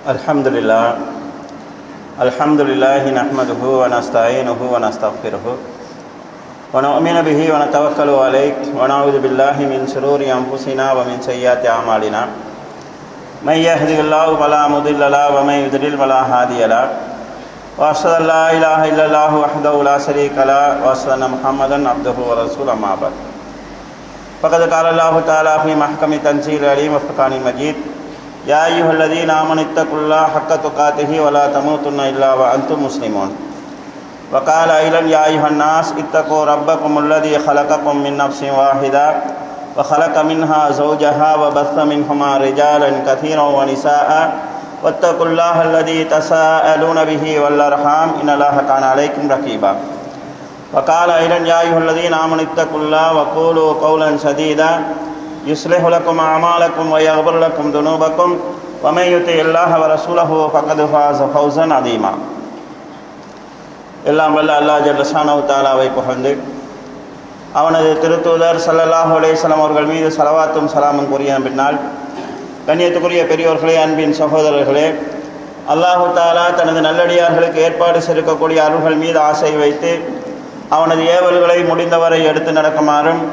Alhamdulillah nahmaduhu wa nasta'inuhu wa nastaghfiruhu wa nu'minu bihi wa natawakkalu alayhi wa na'udzu billahi min shururi anfusina wa min sayyiati a'malina may yahdihillahu fala mudilla lahu wa may yudlil fala hadiya lahu wa ashhadu an la ilaha illallah wahdahu la sharika lahu wa ashhadu anna muhammadan abduhu wa rasuluhu amma ba'd faqad qala Allahu ta'ala fi mahkami tanzilil alim wa furqanil majid يا أيها الذين آمنوا اتقوا الله حق تقاته ولا تموتن إلا وأنتم مسلمون وقال أيضا يا أيها الناس اتقوا ربكم الذي خلقكم من نفس واحدة وخلق منها زوجها وبث منهما رجالا كثيرا ونساء واتقوا الله الذي تساءلون به والأرحام إن الله كان عليكم رقيبا وقال أيضا يا أيها الذين آمنوا اتقوا الله وقولوا قولا سديدا يصلح لكم أعمالكم ويغفر لكم ذنوبكم ومن يطع الله ورسوله فقد فاز فوزا عظيما எல்லாம் வல்ல அல்லாஹ் ஜல்ல ஷானஹு தஆலாவை புகழ்ந்து அவனது திருத்தூதர் ஸல்லல்லாஹு அலைஹி வஸல்லம் அவர்கள் மீது ஸலவாத்தும் ஸலாமும் கூறிய பின்னால் கண்ணியத்துக்குரிய பெரியோர்களே, அன்பின் சகோதரர்களே, அல்லாஹு தஆலா தனது நல்லடியார்களுக்கு ஏற்பாடு செய்திருக்கக்கூடிய அருள்கள் மீது ஆசை வைத்து அவனது ஏவல்களை முடிந்தவரை எடுத்து நடக்குமாறும்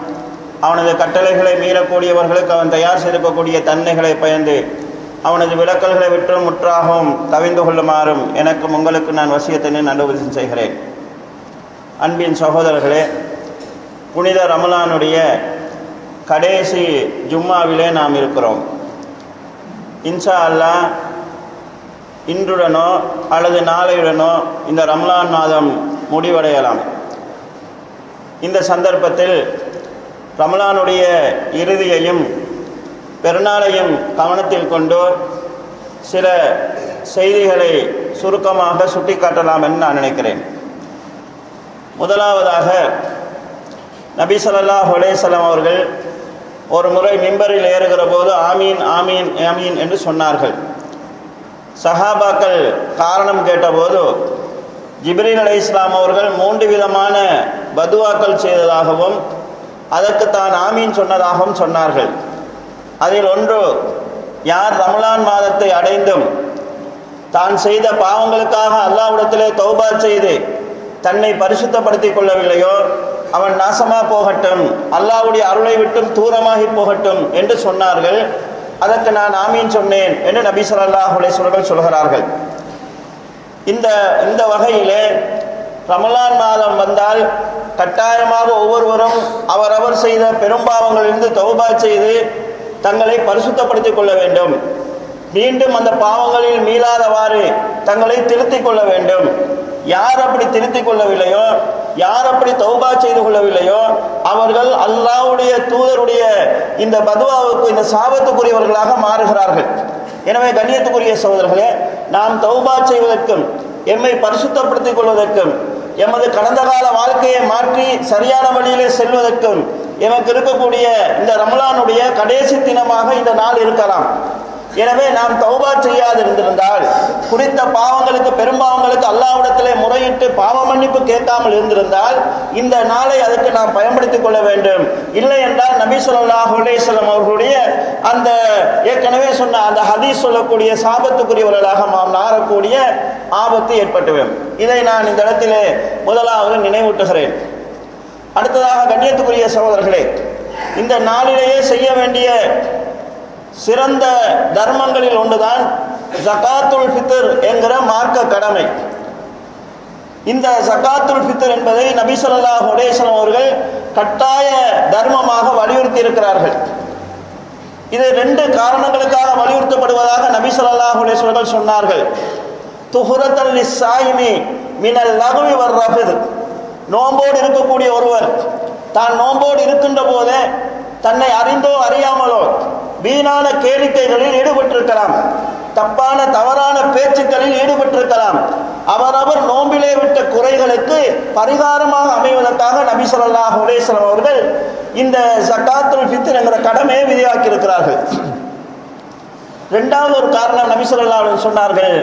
அவனது கட்டளைகளை மீறக்கூடியவர்களுக்கு அவன் தயார் செய்திருக்கக்கூடிய தன்மைகளை பயந்து அவனது விலக்கல்களை விட்டு முற்றாகவும் தவிந்து கொள்ளுமாறும் எனக்கும் உங்களுக்கு நான் வசியத்தினை நல்லுபதேசம் செய்கிறேன். அன்பின் சகோதரர்களே, புனித ரமலானுடைய கடைசி ஜும்மாவிலே நாம் இருக்கிறோம். இன்ஷா அல்லாஹ் இன்றுடனோ அல்லது நாளையுடனோ இந்த ரமலான் மாதம் முடிவடையலாம். இந்த சந்தர்ப்பத்தில் ரமலானுடைய இறுதியையும் பெருநாளையும் கவனத்தில் கொண்டு சில செய்திகளை சுருக்கமாக சுட்டிக்காட்டலாம் என்று நான் நினைக்கிறேன். முதலாவதாக நபி ஸல்லல்லாஹு அலைஹி வஸல்லம் அவர்கள் ஒரு முறை மிம்பரில் ஏறுகிற போது ஆமீன் ஆமீன் ஆமீன் என்று சொன்னார்கள். சஹாபாக்கள் காரணம் கேட்டபோது ஜிப்ரீல் அலைஹிஸ்ஸலாம் அவர்கள் 3 விதமான பதுவாக்கள் செய்ததாகவும் அதற்கு தான் ஆமீன் சொன்னதாகவும் சொன்னார்கள். அதில் ஒன்று, யார் ரமலான் மாதத்தை அடைந்தும் தான் செய்த பாவங்களுக்காக அல்லாஹ்விடத்திலே தௌபா செய்து தன்னை பரிசுத்தப்படுத்திக் கொள்ளவில்லையோ அவன் நாசமாக போகட்டும், அல்லாஹ்வுடைய அருளை விட்டும் தூரமாகி போகட்டும் என்று சொன்னார்கள். அதற்கு நான் ஆமீன் சொன்னேன் என்று நபி ஸல்லல்லாஹு அலைஹி வஸல்லம் சொல்கிறார்கள். இந்த வகையிலே ரமலான் மாதம் வந்தால் கட்டாயமாக ஒவ்வொருவரும் அவரவர் செய்த பெரும்பாவங்களிலிருந்து தௌபா செய்து தங்களை பரிசுத்தப்படுத்திக் கொள்ள வேண்டும். மீண்டும் அந்த பாவங்களில் மீளாதவாறு தங்களை திருத்திக் கொள்ள வேண்டும். யார் அப்படி திருத்திக் கொள்ளவில்லையோ, யார் அப்படி தௌபா செய்து கொள்ளவில்லையோ அவர்கள் அல்லாஹ்வுடைய தூதருடைய இந்த பதுவாவுக்கு, இந்த சாபத்துக்குரியவர்களாக மாறுகிறார்கள். எனவே கண்ணியத்துக்குரிய சகோதரர்களே, நாம் தௌபா செய்வதற்கும் எம்மை பரிசுத்தப்படுத்திக் கொள்வதற்கும் எமது கடந்த கால வாழ்க்கையை மாற்றி சரியான வழியிலே செல்வதற்கும் எமக்கு இருக்கக்கூடிய இந்த ரமலானுடைய கடைசி தினமாக இந்த நாள் இருக்கலாம். எனவே நாம் தௌபா செய்யாது இருந்திருந்தால், குறித்த பாவங்களுக்கு பெரும்பாவங்களுக்கு அல்லாஹ்விடத்திலே முறையிட்டு பாவ மன்னிப்பு கேட்காமல் இருந்திருந்தால் இந்த நாளை அதுக்கு நாம் பயன்படுத்திக் கொள்ள வேண்டும். இல்லை என்றால் நபி ஸல்லல்லாஹு அலைஹி வஸல்லம் அவர்களுடைய அந்த ஏற்கனவே சொன்ன அந்த ஹதீஸ் சொல்லக்கூடிய சாபத்துக்குரியவர்களாக நாம் நாரக்கூடிய ஆபத்து ஏற்பட்டுவிடும். இதை நான் இந்த இடத்திலே முதலாவது நினைவூட்டுகிறேன். அடுத்ததாக கண்ணியத்துக்குரிய சகோதரர்களே, இந்த நாளிலேயே செய்ய வேண்டிய சிறந்த தர்மங்களில் ஒன்றுதான் ஜகாத்துல் ஃபித்ர் என்கிற மார்க்க கடமை. இந்த ஜகாத்துல் ஃபித்ர் என்பதை நபி ஸல்லல்லாஹு அலைஹி வஸல்லம் அவர்கள் கட்டாய தர்மமாக வலியுறுத்தி இருக்கிறார்கள். இது 2 காரணங்களுக்காக வலியுறுத்தப்படுவதாக நபி ஸல்லல்லாஹு அலைஹி வஸல்லம் சொன்னார்கள். துஹுரத்தல் லிஸ்ஸாயிமி மினல் லக்வி வர் ரஃத். நோம்போடு இருக்கக்கூடிய ஒருவர் தான் நோம்போடு இருக்கின்ற போதே தன்னை அறிந்தோ அறியாமலோ வீணான கேளிக்கைகளில் ஈடுபட்டிருக்கலாம், தப்பான தவறான பேச்சுக்களில் ஈடுபட்டிருக்கலாம். அவரவர் நோம்பிலே விட்ட குறைகளுக்கு பரிகாரமாக அமைவதற்காக நபி ஸல்லல்லாஹு அலைஹி வஸல்லம் அவர்கள் இந்த ஜகாத்துல் ஃபித்ர் என்கிற கடமையை விதியாக்கி இருக்கிறார்கள். 2வது ஒரு காரணம் நபி ஸல்லல்லாஹு அலைஹி வஸல்லம் சொன்னார்கள்,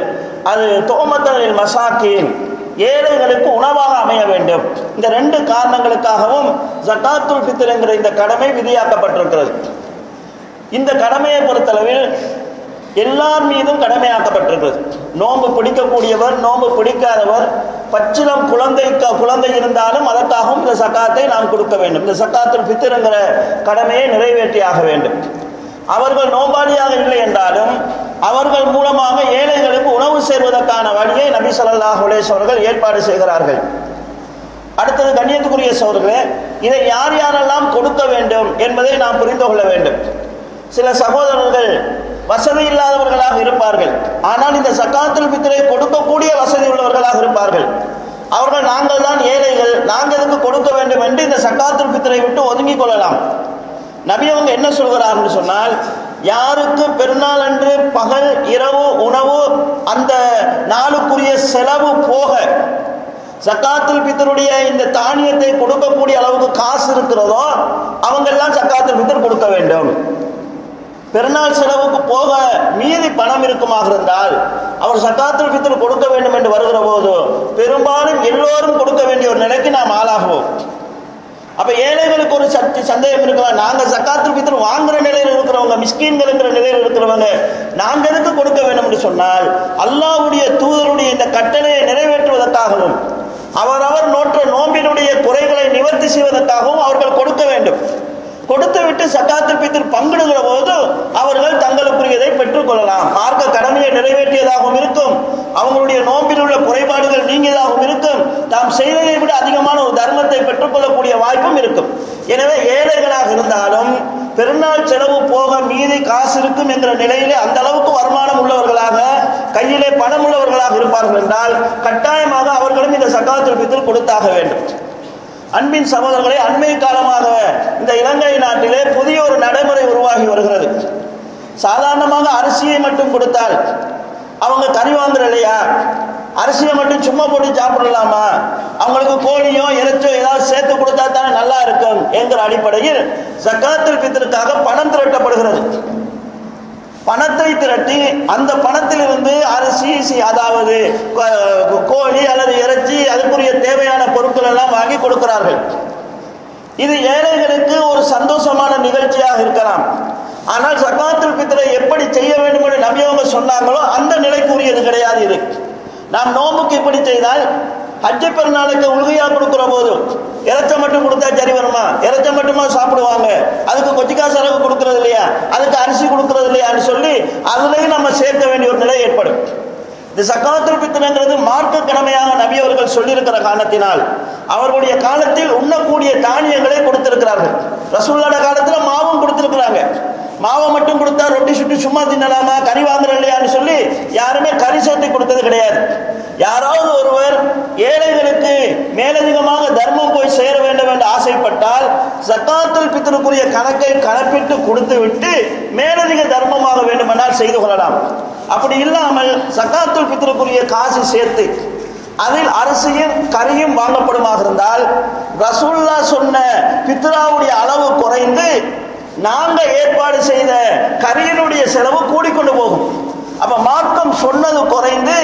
அது தோமத்தல் மசாக்கீன், ஏழைகளுக்கு உணவாக அமைய வேண்டும். இந்த 2 காரணங்களுக்காகவும் ஜகாத்துல் ஃபித்ர் என்கிற இந்த கடமை விதியாக்கப்பட்டிருக்கிறது. இந்த கடமையை பொறுத்தளவில் எல்லார் மீதும் கடமையாக்கப்பட்டிருக்கிறது. தரப்படுகிறது. நோன்பு பிடிக்கக்கூடியவர், நோன்பு பிடிக்காதவர், பச்சிலம் குழந்தை இருந்தாலும் அதற்காகவும் இந்த சக்காத்தை நாம் கொடுக்க வேண்டும். இந்த சக்காத்துல் ஃபித்ருங்கிற கடமையை நிறைவேற்றியாக வேண்டும். அவர்கள் நோம்பாளியாக இல்லை என்றாலும் அவர்கள் மூலமாக ஏழைகளுக்கு உணவு சேர்வதற்கான வழியை நபி ஸல்லல்லாஹு அலைஹி வஸல்லம் அவர்கள் ஏற்பாடு செய்கிறார்கள். அடுத்தது கண்ணியத்துக்குரிய சகோதரர்களே, இதை யார் யாரெல்லாம் கொடுக்க வேண்டும் என்பதை நாம் புரிந்து கொள்ள வேண்டும். சில சகோதரர்கள் வசதி இல்லாதவர்களாக இருப்பார்கள், ஆனால் இந்த சக்காத்துல் ஃபித்ரை கொடுக்கக்கூடிய வசதி உள்ளவர்களாக இருப்பார்கள். அவர்கள் நாங்கள் தான் ஏழைகள், நாங்கள் எதுக்கு கொடுக்க வேண்டும் என்று இந்த சக்காத்துல் ஃபித்ரை விட்டு ஒதுங்கிக் கொள்ளலாம். நபி அவங்க என்ன சொல்கிறார்கள் சொன்னால், யாருக்கு பெருநாள் அன்று பகல் இரவு உணவு அந்த நாளுக்குரிய செலவு போக சக்காத்துல் ஃபித்ருடைய இந்த தானியத்தை கொடுக்கக்கூடிய அளவுக்கு காசு இருக்கிறதோ அவங்க எல்லாம் சக்காத்துல் ஃபித்ர் கொடுக்க வேண்டும். பெருநாள் செலவுக்கு போக மீதி பணம் இருக்குமாக இருந்தால் அவர் சக்காத்துல் ஃபித்ர் கொடுக்க வேண்டும் என்று வருகிற போது பெரும்பாலும் எல்லோரும் கொடுக்க வேண்டிய ஒரு நிலைக்கு நாம் ஆளாகுவோம். அப்ப ஏழைகளுக்கு ஒரு சந்தேகம் இருக்கலாம், நாங்க சக்காத்துல் ஃபித்ர் வாங்குற நிலையில் இருக்கிறவங்க, மிஸ்கீன்கள் இருக்கிற நிலையில் இருக்கிறவங்க, நாங்க எதுக்கு கொடுக்க வேண்டும் என்று சொன்னால், அல்லாஹ்வுடைய தூதருடைய இந்த கட்டளையை நிறைவேற்றுவதற்காகவும் அவரவர் நோற்ற நோம்பினுடைய குறைகளை நிவர்த்தி செய்வதற்காகவும் அவர்கள் கொடுக்க வேண்டும். கொடுத்து விட்டு சக்காத்துல் ஃபித்ர் பங்கிடுகிற போது அவர்கள் தங்களுக்குரியதை பெற்றுக் கொள்ளலாம். மார்க்க கடமையை நிறைவேற்றியதாகவும் இருக்கும், அவங்களுடைய நோம்பில் உள்ள குறைபாடுகள் நீங்கியதாகவும் இருக்கும், தாம் செய்ததை விட அதிகமான ஒரு தர்மத்தை பெற்றுக்கொள்ளக்கூடிய வாய்ப்பும் இருக்கும். எனவே ஏழைகளாக இருந்தாலும் பெருநாள் செலவு போக மீதி காசு இருக்கும் என்கிற நிலையிலே அந்த அளவுக்கு வருமானம் உள்ளவர்களாக, கையிலே பணம் உள்ளவர்களாக இருப்பார்கள் என்றால் கட்டாயமாக அவர்களும் இந்த சக்காத்துல் ஃபித்ர் கொடுத்தாக வேண்டும். அன்பின் சகோதரர்களே, அண்மை காலமாக இந்த இலங்கை நாட்டிலே புதிய ஒரு நடைமுறை உருவாகி வருகிறது. சாதாரணமாக அரிசியை மட்டும் கொடுத்தால் அவங்க கறி வாங்குற இல்லையா, அரிசியை மட்டும் சும்மா போட்டு சாப்பிடலாமா, அவங்களுக்கு கோழியோ இறைச்சோ ஏதாவது சேர்த்து கொடுத்தா தானே நல்லா இருக்கும் என்கிற அடிப்படையில் சக்காத்துல் ஃபித்ருக்காக பணம் திரட்டப்படுகிறது. பணத்தை திரட்டி அந்த பணத்திலிருந்து அரிசி, அதாவது கோழி அல்லது இறைச்சி, அதுக்குரிய தேவையான பொருட்கள் எல்லாம் வாங்கி கொடுக்கிறார்கள். இது ஏழைகளுக்கு ஒரு சந்தோஷமான நிகழ்ச்சியாக இருக்கலாம். ஆனால் சக்காத்துல் ஃபித்ரை எப்படி செய்ய வேண்டும் என்று நபி அவங்க சொன்னாங்களோ அந்த நிலைக்குரியது கிடையாது. இது நாம் நோம்புக்கு இப்படி செய்தால் ஹஜ்ஜு பெருநாளுக்கு உள்கையா கொடுக்கிற போது இறைச்ச மட்டும் கொடுத்தா சரி வருமா, இறைச்ச மட்டுமா சாப்பிடுவாங்க, அதுக்கு கொச்சிக்கா செலவு கொடுக்கறது இல்லையா, அதுக்கு அரிசி கொடுக்கறது இல்லையான்னு சொல்லி அதுலேயும் நம்ம சேர்க்க வேண்டிய ஒரு நிலை ஏற்படும். இந்த சக்காத்துல் ஃபித்ருங்கிறது மார்க்க கடமையாக நபி அவர்கள் சொல்லியிருக்கிற காரணத்தினால் அவர்களுடைய காலத்தில் உண்ணக்கூடிய தானியங்களை கொடுத்திருக்கிறார்கள். ரசூலுல்லாஹ் காலத்தில் மாவும் கொடுத்திருக்கிறாங்க. மாவை மட்டும் கொடுத்தா ரொட்டி சுட்டு சும்மா தின்னலாமா, கறி வாங்குற இல்லையான்னு சொல்லி யாருமே கறி சேர்த்து கொடுத்தது கிடையாது. யாராவது ஒருவர் ஏழைகளுக்கு மேலதிகமாக தர்மம் போய் சேர வேண்டும் என்று ஆசைப்பட்டால் சக்காத்துல் ஃபித்ருக்குரிய கணக்கை கணப்பிட்டு கொடுத்து விட்டு மேலதிக தர்மமாக வேண்டுமென்றால் செய்து கொள்ளலாம். அப்படி இல்லாமல் சக்காத்துல் ஃபித்ருக்குரிய காசு சேர்த்து அதில் அரிசியும் கறியும் வாங்கப்படுமாக இருந்தால் ரசூலுல்லாஹ் சொன்ன ஃபித்ராவுடைய அளவு குறைந்து நாங்க ஏற்பாடு செய்த கறியினுடைய செலவு கூடிக்கொண்டு போகும். அப்ப மார்க்கம் சொன்னது குறைந்து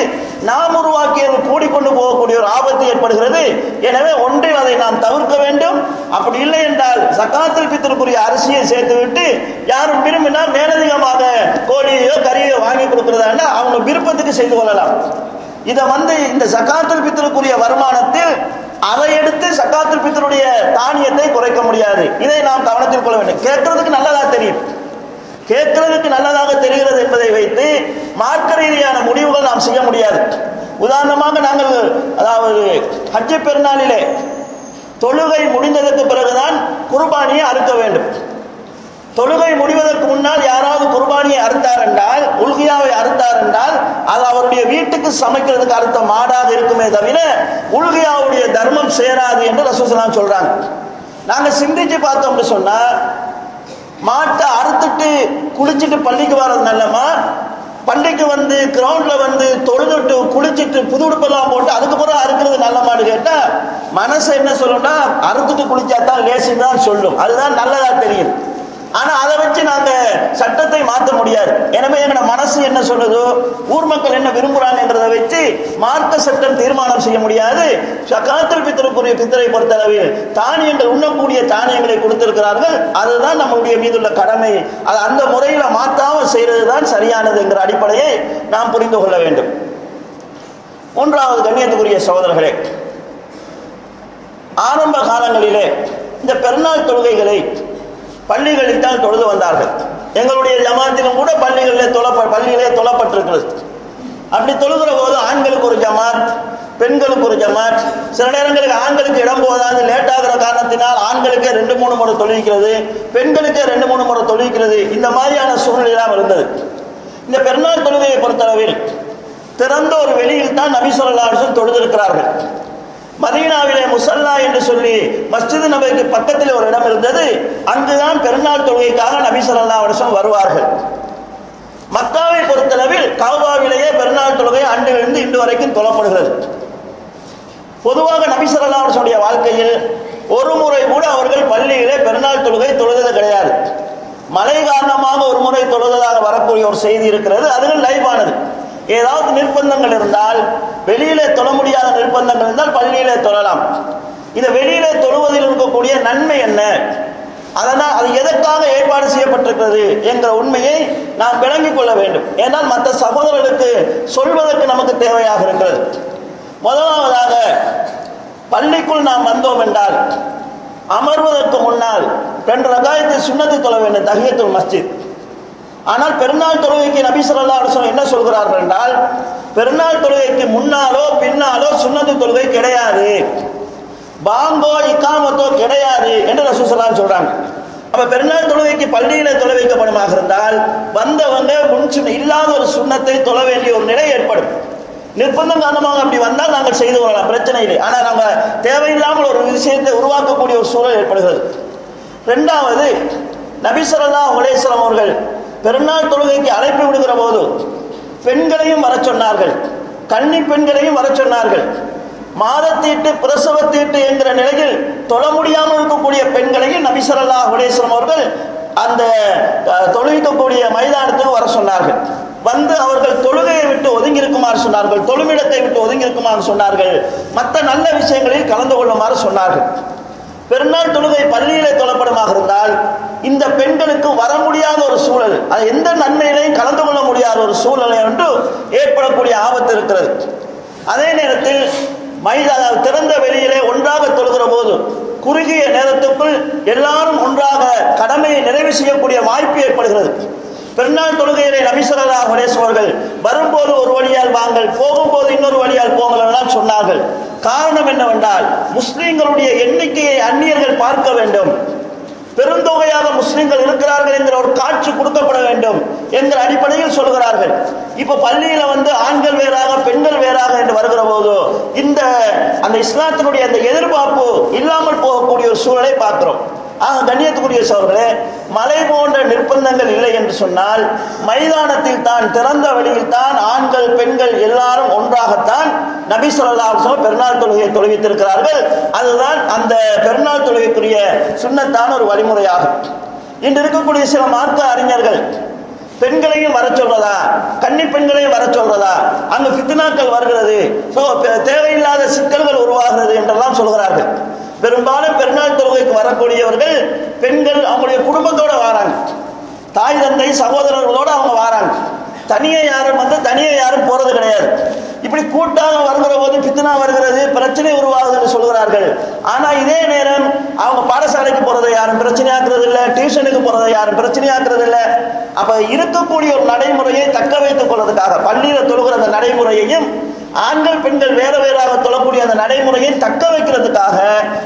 நாம் உருவாக்கியது கூடிக்கொண்டு போகக்கூடிய ஒரு ஆபத்து ஏற்படுகிறது. எனவே ஒன்றில் அதை நாம் தவிர்க்க வேண்டும். அப்படி இல்லை என்றால் சக்காத்துல் ஃபித்ருக்குரிய அரிசியை சேர்த்து விட்டு யாரும் விரும்பினால் மேலதிகமாக கோழியோ கறியோ வாங்கி கொடுக்கிறதா அவங்க விருப்பத்துக்கு செய்து கொள்ளலாம். இதை இந்த சக்காத்துல் ஃபித்ருக்குரிய வருமானத்தில் அதை எடுத்து சக்காத்துல் ஃபித்ருடைய தானியத்தை குறைக்க முடியாது. இதை நாம் கவனத்தில் கொள்ள வேண்டும். கேட்கறதுக்கு நல்லதாக தெரியும், கேட்கறதுக்கு நல்லதாக தெரிகிறது என்பதை வைத்து மார்க்க ரீதியான முடிவுகள் நாம் செய்ய முடியாது. உதாரணமாக நாங்கள் அதாவது ஹஜ்ஜு பெருநாளிலே தொழுகை முடிந்ததற்கு பிறகுதான் குர்பானியை அறுக்க வேண்டும். தொழுகை முடிவதற்கு முன்னால் யாராவது குர்பானியை அறுத்தார் என்றால், உல்கியாவை அறுத்தார் என்றால் அது அவருடைய வீட்டுக்கு சமைக்கிறதுக்கு அறுத்த மாடாக இருக்குமே தவிர உல்கியாவுடைய தர்மம் சேராது என்று ரசூலுல்லாஹ் ஸல்லல்லாஹு அலைஹி வஸல்லம் சொல்றாங்க. நாங்க சிந்திச்சு பார்த்தோம்னு சொன்னா மாட்டை அறுத்துட்டு குளிச்சுட்டு பள்ளிக்கு வர்றது நல்லமா, பள்ளிக்கு கிரவுண்ட்ல தொழுதுட்டு குளிச்சுட்டு புது உடுப்பெல்லாம் போட்டு அதுக்கு பிறகு அறுக்கிறது நல்லமான்னு கேட்டா மனசு என்ன சொல்லும்னா அறுத்துட்டு குளிச்சாதான் லேசுன்னு தான் சொல்லும். அதுதான் நல்லதா தெரியும். ஆனா அதை வச்சு நாங்க சட்டத்தை மாற்ற முடியாது. எனவே எங்களோட மனசு என்ன சொல்லுதோ, ஊர் மக்கள் என்ன விரும்புறாங்கிறத வச்சு மார்க்க சட்டம் தீர்மானம் செய்ய முடியாது. ஸகாத்துல் ஃபித்ருக்குரிய ஃபித்ரை பொறுத்தளவில் தானியங்கள், உண்ணக்கூடிய தானியங்களை கொடுத்திருக்கிறார்கள். அதுதான் நம்முடைய மீதுள்ள கடமை. அது அந்த முறையில மாற்றாம செய்யறது தான் சரியானது என்கிற அடிப்படையை நாம் புரிந்து கொள்ள வேண்டும். மூன்றாவது, கண்ணியத்துக்குரிய சகோதரர்களே, ஆரம்ப காலங்களிலே இந்த பெருநாள் தொழுகைகளை பள்ளிகளில் தான் தொழுது வந்தார்கள். எங்களுடைய ஜமாத்திலும் கூட பள்ளியிலே தொழப்பட்டிருக்கிறது. அப்படி தொழுகிற போது ஆண்களுக்கு ஒரு ஜமாத், பெண்களுக்கு ஒரு ஜமாத். சில நேரங்களுக்கு ஆண்களுக்கு இடம் போதாது, லேட் ஆகிற காரணத்தினால் ஆண்களுக்கே 2-3 முறை தொழுகிறது, பெண்களுக்கே 2-3 முறை தொழுகிறது. இந்த மாதிரியான சூழ்நிலையெல்லாம் இருந்தது. இந்த பெருநாள் தொழுகையை பொறுத்தளவில் திறந்த ஒரு வெளியில் தான் நபி ஸல்லல்லாஹு அலைஹி வஸல்லம் தொழுதிருக்கிறார்கள். மதீனாவிலே முஸல்லா என்று சொல்லி மஸ்ஜித் நபவிக்கு பக்கத்தில் ஒரு இடம் இருந்தது. அங்குதான் பெருநாள் தொழுகைக்காக நபி ஸல்லல்லாஹு அலைஹி வஸல்லம் வருவார்கள். மக்காவை பொறுத்தளவில் கஅபாவிலேயே பெருநாள் தொழுகை அன்றிலிருந்து இன்று வரைக்கும் தொழப்படுகிறது. பொதுவாக நபி ஸல்லல்லாஹு அலைஹி வஸல்லம் வாழ்க்கையில் ஒரு முறை கூட அவர்கள் பள்ளியிலே பெருநாள் தொழுகை தொழுதது கிடையாது. மழை காரணமாக ஒரு முறை தொழுததாக வரக்கூடிய ஒரு செய்தி இருக்கிறது. அதுவும் லைவானது. ஏதாவது நிர்பந்தங்கள் இருந்தால், வெளியிலே தொழ முடியாத நிர்பந்தங்கள் இருந்தால் பள்ளியிலே தொழலாம். இந்த வெளியிலே தொழுவதில் இருக்கக்கூடிய நன்மை என்ன, அதனால் அது எதற்காக ஏற்பாடு செய்யப்பட்டிருக்கிறது என்கிற உண்மையை நாம் விளங்கிக் கொள்ள வேண்டும். ஏனால் மற்ற சகோதரர்களுக்கு சொல்வதற்கு நமக்கு தேவையாக இருக்கிறது. முதலாவதாக, பள்ளிக்குள் நாம் வந்தோம் என்றால் அமர்வதற்கு முன்னால் 2 ரகாயத்தை சுன்னத்தை தொழ வேண்டும், தஹியத்துல் மஸ்ஜித். ஆனால் பெருநாள் தொழுகைக்கு நபி ஸல்லல்லாஹு அலைஹி வஸல்லம் என்ன சொல்கிறார்கள் என்றால், பெருநாள் தொழுகைக்கு முன்னாலோ பின்னாலோ சுன்னத்து தொழுகை கிடையாது, பாங்கோ இகாமத்தோ கிடையாது என்று ரசூல் ஸல்லல்லாஹு அலைஹி வஸல்லம் சொல்றாங்க. அப்ப பெருநாள் தொழுகைக்கு பள்ளியில தொலை வைக்கப்படுமாக இருந்தால் வந்தவங்க இல்லாத ஒரு சுன்னத்தை தொழ வேண்டிய ஒரு நிலை ஏற்படும். நிர்பந்தம் காரணமாக அப்படி வந்தால் நாங்கள் செய்து கொள்ளலாம், பிரச்சனை இல்லை. ஆனால் நாங்கள் தேவையில்லாமல் ஒரு விஷயத்தை உருவாக்கக்கூடிய ஒரு சூழல் ஏற்படுகிறது. இரண்டாவது, நபி ஸல்லல்லாஹு அலைஹி வஸல்லம் அவர்கள் பெருநாள் தொழுகைக்கு அழைப்பு விடுகிற போது பெண்களையும் வர சொன்னார்கள், கன்னி பெண்களையும் வர சொன்னார்கள். மாதத்தீட்டு பிரசவத்தீட்டு என்கிற நிலையில் தொழ முடியாமல் இருக்கக்கூடிய பெண்களையும் நபி ஸல்லல்லாஹு அலைஹி வஸல்லம் அவர்கள் அந்த தொழுவிக்கக்கூடிய மைதானத்துக்கு வர சொன்னார்கள். வந்து அவர்கள் தொழுகையை விட்டு ஒதுங்கி இருக்குமாறு சொன்னார்கள், தொழுமிடத்தை விட்டு ஒதுங்கி இருக்குமாறு சொன்னார்கள், மற்ற நல்ல விஷயங்களில் கலந்து கொள்ளுமாறு சொன்னார்கள். பெருநாள் தொழுகை பள்ளியிலே தொழப்படுமாக இருந்தால் இந்த பெண்களுக்கு வர முடியாத ஒரு சூழல், அது எந்த நன்மையிலையும் கலந்து கொள்ள முடியாத ஒரு சூழலை ஒன்று ஏற்படக்கூடிய ஆபத்து இருக்கிறது. அதே நேரத்தில் திறந்த வெளியிலே ஒன்றாக தொழுகிற போது குறுகிய நேரத்துக்குள் எல்லாரும் ஒன்றாக கடமையை நிறைவு செய்யக்கூடிய வாய்ப்பு ஏற்படுகிறது. பெருநாள் தொழுகையிலே நபி ஸல்லல்லாஹு அலைஹி வஸல்லம் அவர்கள் வரும்போது ஒரு வழியால் வாங்கள், போகும்போது இன்னொரு வழியால் போங்கள் எல்லாம் சொன்னார்கள். காரணம் என்னவென்றால், முஸ்லிம்களுடைய எண்ணிக்கையை அந்நியர்கள் பார்க்க வேண்டும், பெருந்தொகையாக முஸ்லிம்கள் இருக்கிறார்கள் என்கிற ஒரு காட்சி கொடுக்கப்பட வேண்டும் என்கிற அடிப்படையில் சொல்கிறார்கள். இப்ப பள்ளியில வந்து ஆண்கள் வேறாக பெண்கள் வேறாக என்று வருகிற போது அந்த இஸ்லாத்தினுடைய அந்த எதிர்பார்ப்பு இல்லாமல் போகக்கூடிய ஒரு சூழலை பார்க்கிறோம். கண்ணியத்துக்குரிய சகோதரர்களே, மலை போன்ற நிர்பந்தங்கள் இல்லை என்று சொன்னால் மைதானத்தில் தான், திறந்த வழியில் தான் ஆண்கள் பெண்கள் எல்லாரும் ஒன்றாகத்தான் நபி ஸல்லல்லாஹு அலைஹி வஸல்லம் பெருநாள் தொழுகையை தொழுவித்திருக்கிறார்கள். அதுதான் அந்த பெருநாள் தொழுகைக்குரிய சுன்னத்தான ஒரு வழிமுறையாகும். இன்று இருக்கக்கூடிய சில மார்க்க அறிஞர்கள் பெண்களையும் வர சொல்றதா, கன்னி பெண்களையும் வர சொல்றதா, அங்கு ஃபித்னாக்கள் வருகிறது, தேவையில்லாத சிக்கல்கள் உருவாகிறது என்றெல்லாம் சொல்கிறார்கள். பெரும்பாலும் பெருநாள் தொழுகைக்கு வரக்கூடியவர்கள் பெண்கள் அவங்களுடைய குடும்பத்தோட வராங்க, தாய் தந்தை சகோதரர்களோட அவங்க வராங்க. தனியே யாரும் போறது கிடையாது. இப்படி கூட்டாக வருகிற போது பித்னா வருகிறது, பிரச்சனை வருகிறது என்று சொல்கிறார்கள். ஆனா இதே நேரம் அவங்க பாடசாலைக்கு போறதை யாரும் பிரச்சனையாக்குறது இல்லை, டியூஷனுக்கு போறதை யாரும் பிரச்சனையாக்குறது இல்லை. அப்ப இருக்கக்கூடிய ஒரு நடைமுறையை தக்க வைத்துக் கொள்வதற்காக பள்ளியில தொழுகிற அந்த நடைமுறையையும் ஆண்கள் பெண்கள் வேற வேறாக தொழக்கூடிய அந்த நடைமுறையை தக்க வைக்கிறதுக்காக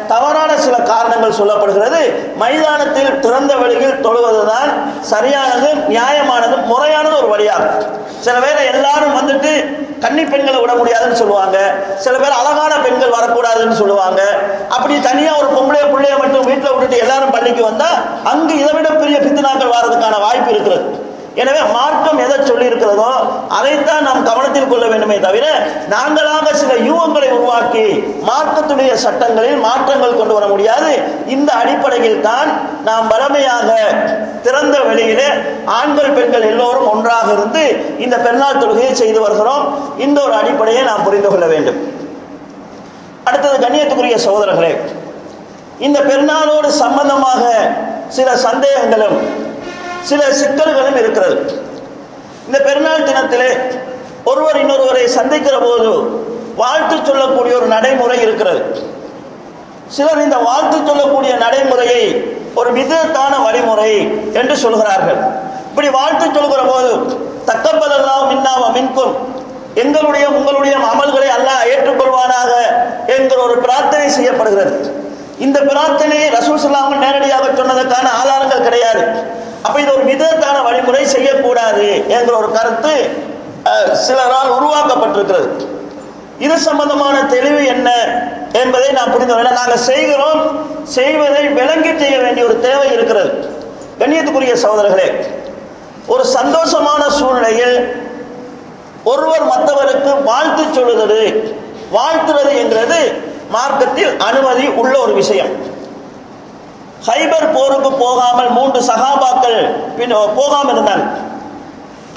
தவறான சில காரணங்கள் சொல்லப்படுகிறது. மைதானத்தில் திறந்த வழியில் தொழுவதுதான் சரியானது, நியாயமானது, முறையானது ஒரு வழியாகும். சில பேர் எல்லாரும் வந்துட்டு கன்னி பெண்களை விட முடியாதுன்னு சொல்லுவாங்க, சில பேர் அழகான பெண்கள் வரக்கூடாதுன்னு சொல்லுவாங்க. அப்படி தனியா ஒரு பிள்ளைய மட்டும் வீட்டில் விட்டுட்டு எல்லாரும் பள்ளிக்கு வந்தா அங்கு இதை விட பெரிய பித்னாக்கள் வர்றதுக்கான வாய்ப்பு இருக்கிறது. எனவே மார்க்கம் எதை சொல்லி இருக்கிறதோ அதைத்தான் நாம் கவனத்தில் கொள்ள வேண்டுமே தவிர நாங்களாக சில யூகங்களை உருவாக்கி மார்க்கத்துடைய சட்டங்களில் மாற்றங்கள் கொண்டு வர முடியாது. இந்த அடிப்படையில் தான் நாம் வலிமையாக திறந்த வெளியிலே ஆண்கள் பெண்கள் எல்லோரும் ஒன்றாக இருந்து இந்த பெருநாள் தொழுகையை செய்து வருகிறோம். இந்த ஒரு அடிப்படையை நாம் புரிந்து கொள்ள வேண்டும். அடுத்தது கண்ணியத்துக்குரிய சகோதரர்களே, இந்த பெருநாளோடு சம்பந்தமாக சில சந்தேகங்களும் சில சிக்கல்களும் இருக்கிறது. இந்த பெருநாள் தினத்திலே ஒருவர் இன்னொருவரை சந்திக்கிற போது வாழ்த்து சொல்லக்கூடிய ஒரு நடைமுறை இருக்கிறது. சிலர் இந்த வாழ்த்து சொல்லக்கூடிய நடைமுறையை ஒரு விதத்தான வழிமுறை என்று சொல்கிறார்கள். இப்படி வாழ்த்து சொல்கிற போது தக்கப்பலல்லாஹு மின்னா வ மின்கும், எங்களுடைய உங்களுடைய அமல்களை அல்லாஹ் ஏற்றுக்கொள்வானாக என்கிற ஒரு பிரார்த்தனை செய்யப்படுகிறது. இந்த பிரார்த்தனையை ரசூல் ஸல்லல்லாஹு அலைஹி வஸல்லம் நேரடியாக சொன்னதற்கான ஆதாரங்கள் கிடையாது. அப்ப இது ஒரு விதத்தான வழிமுறை, செய்யக்கூடாது என்கிற ஒரு கருத்து சிலரால் உருவாக்கப்பட்டிருக்கிறது. இது சம்பந்தமான தெளிவு என்ன என்பதை நாம் புரிந்து கொள்ள, நாங்கள் செய்கிறோம், செய்வதை விளங்கி செய்ய வேண்டிய ஒரு தேவை இருக்கிறது. கண்ணியத்துக்குரிய சகோதரர்களே, ஒரு சந்தோஷமான சூழ்நிலையில் ஒருவர் மற்றவருக்கு வாழ்த்து சொல்லுவது, வாழ்த்துறது என்கிறது மார்க்கத்தில் அனுமதி உள்ள ஒரு விஷயம். ஹைபர் போருக்கு போகாமல் 3 சஹாபாக்கள் போகாமல் இருந்தாங்க.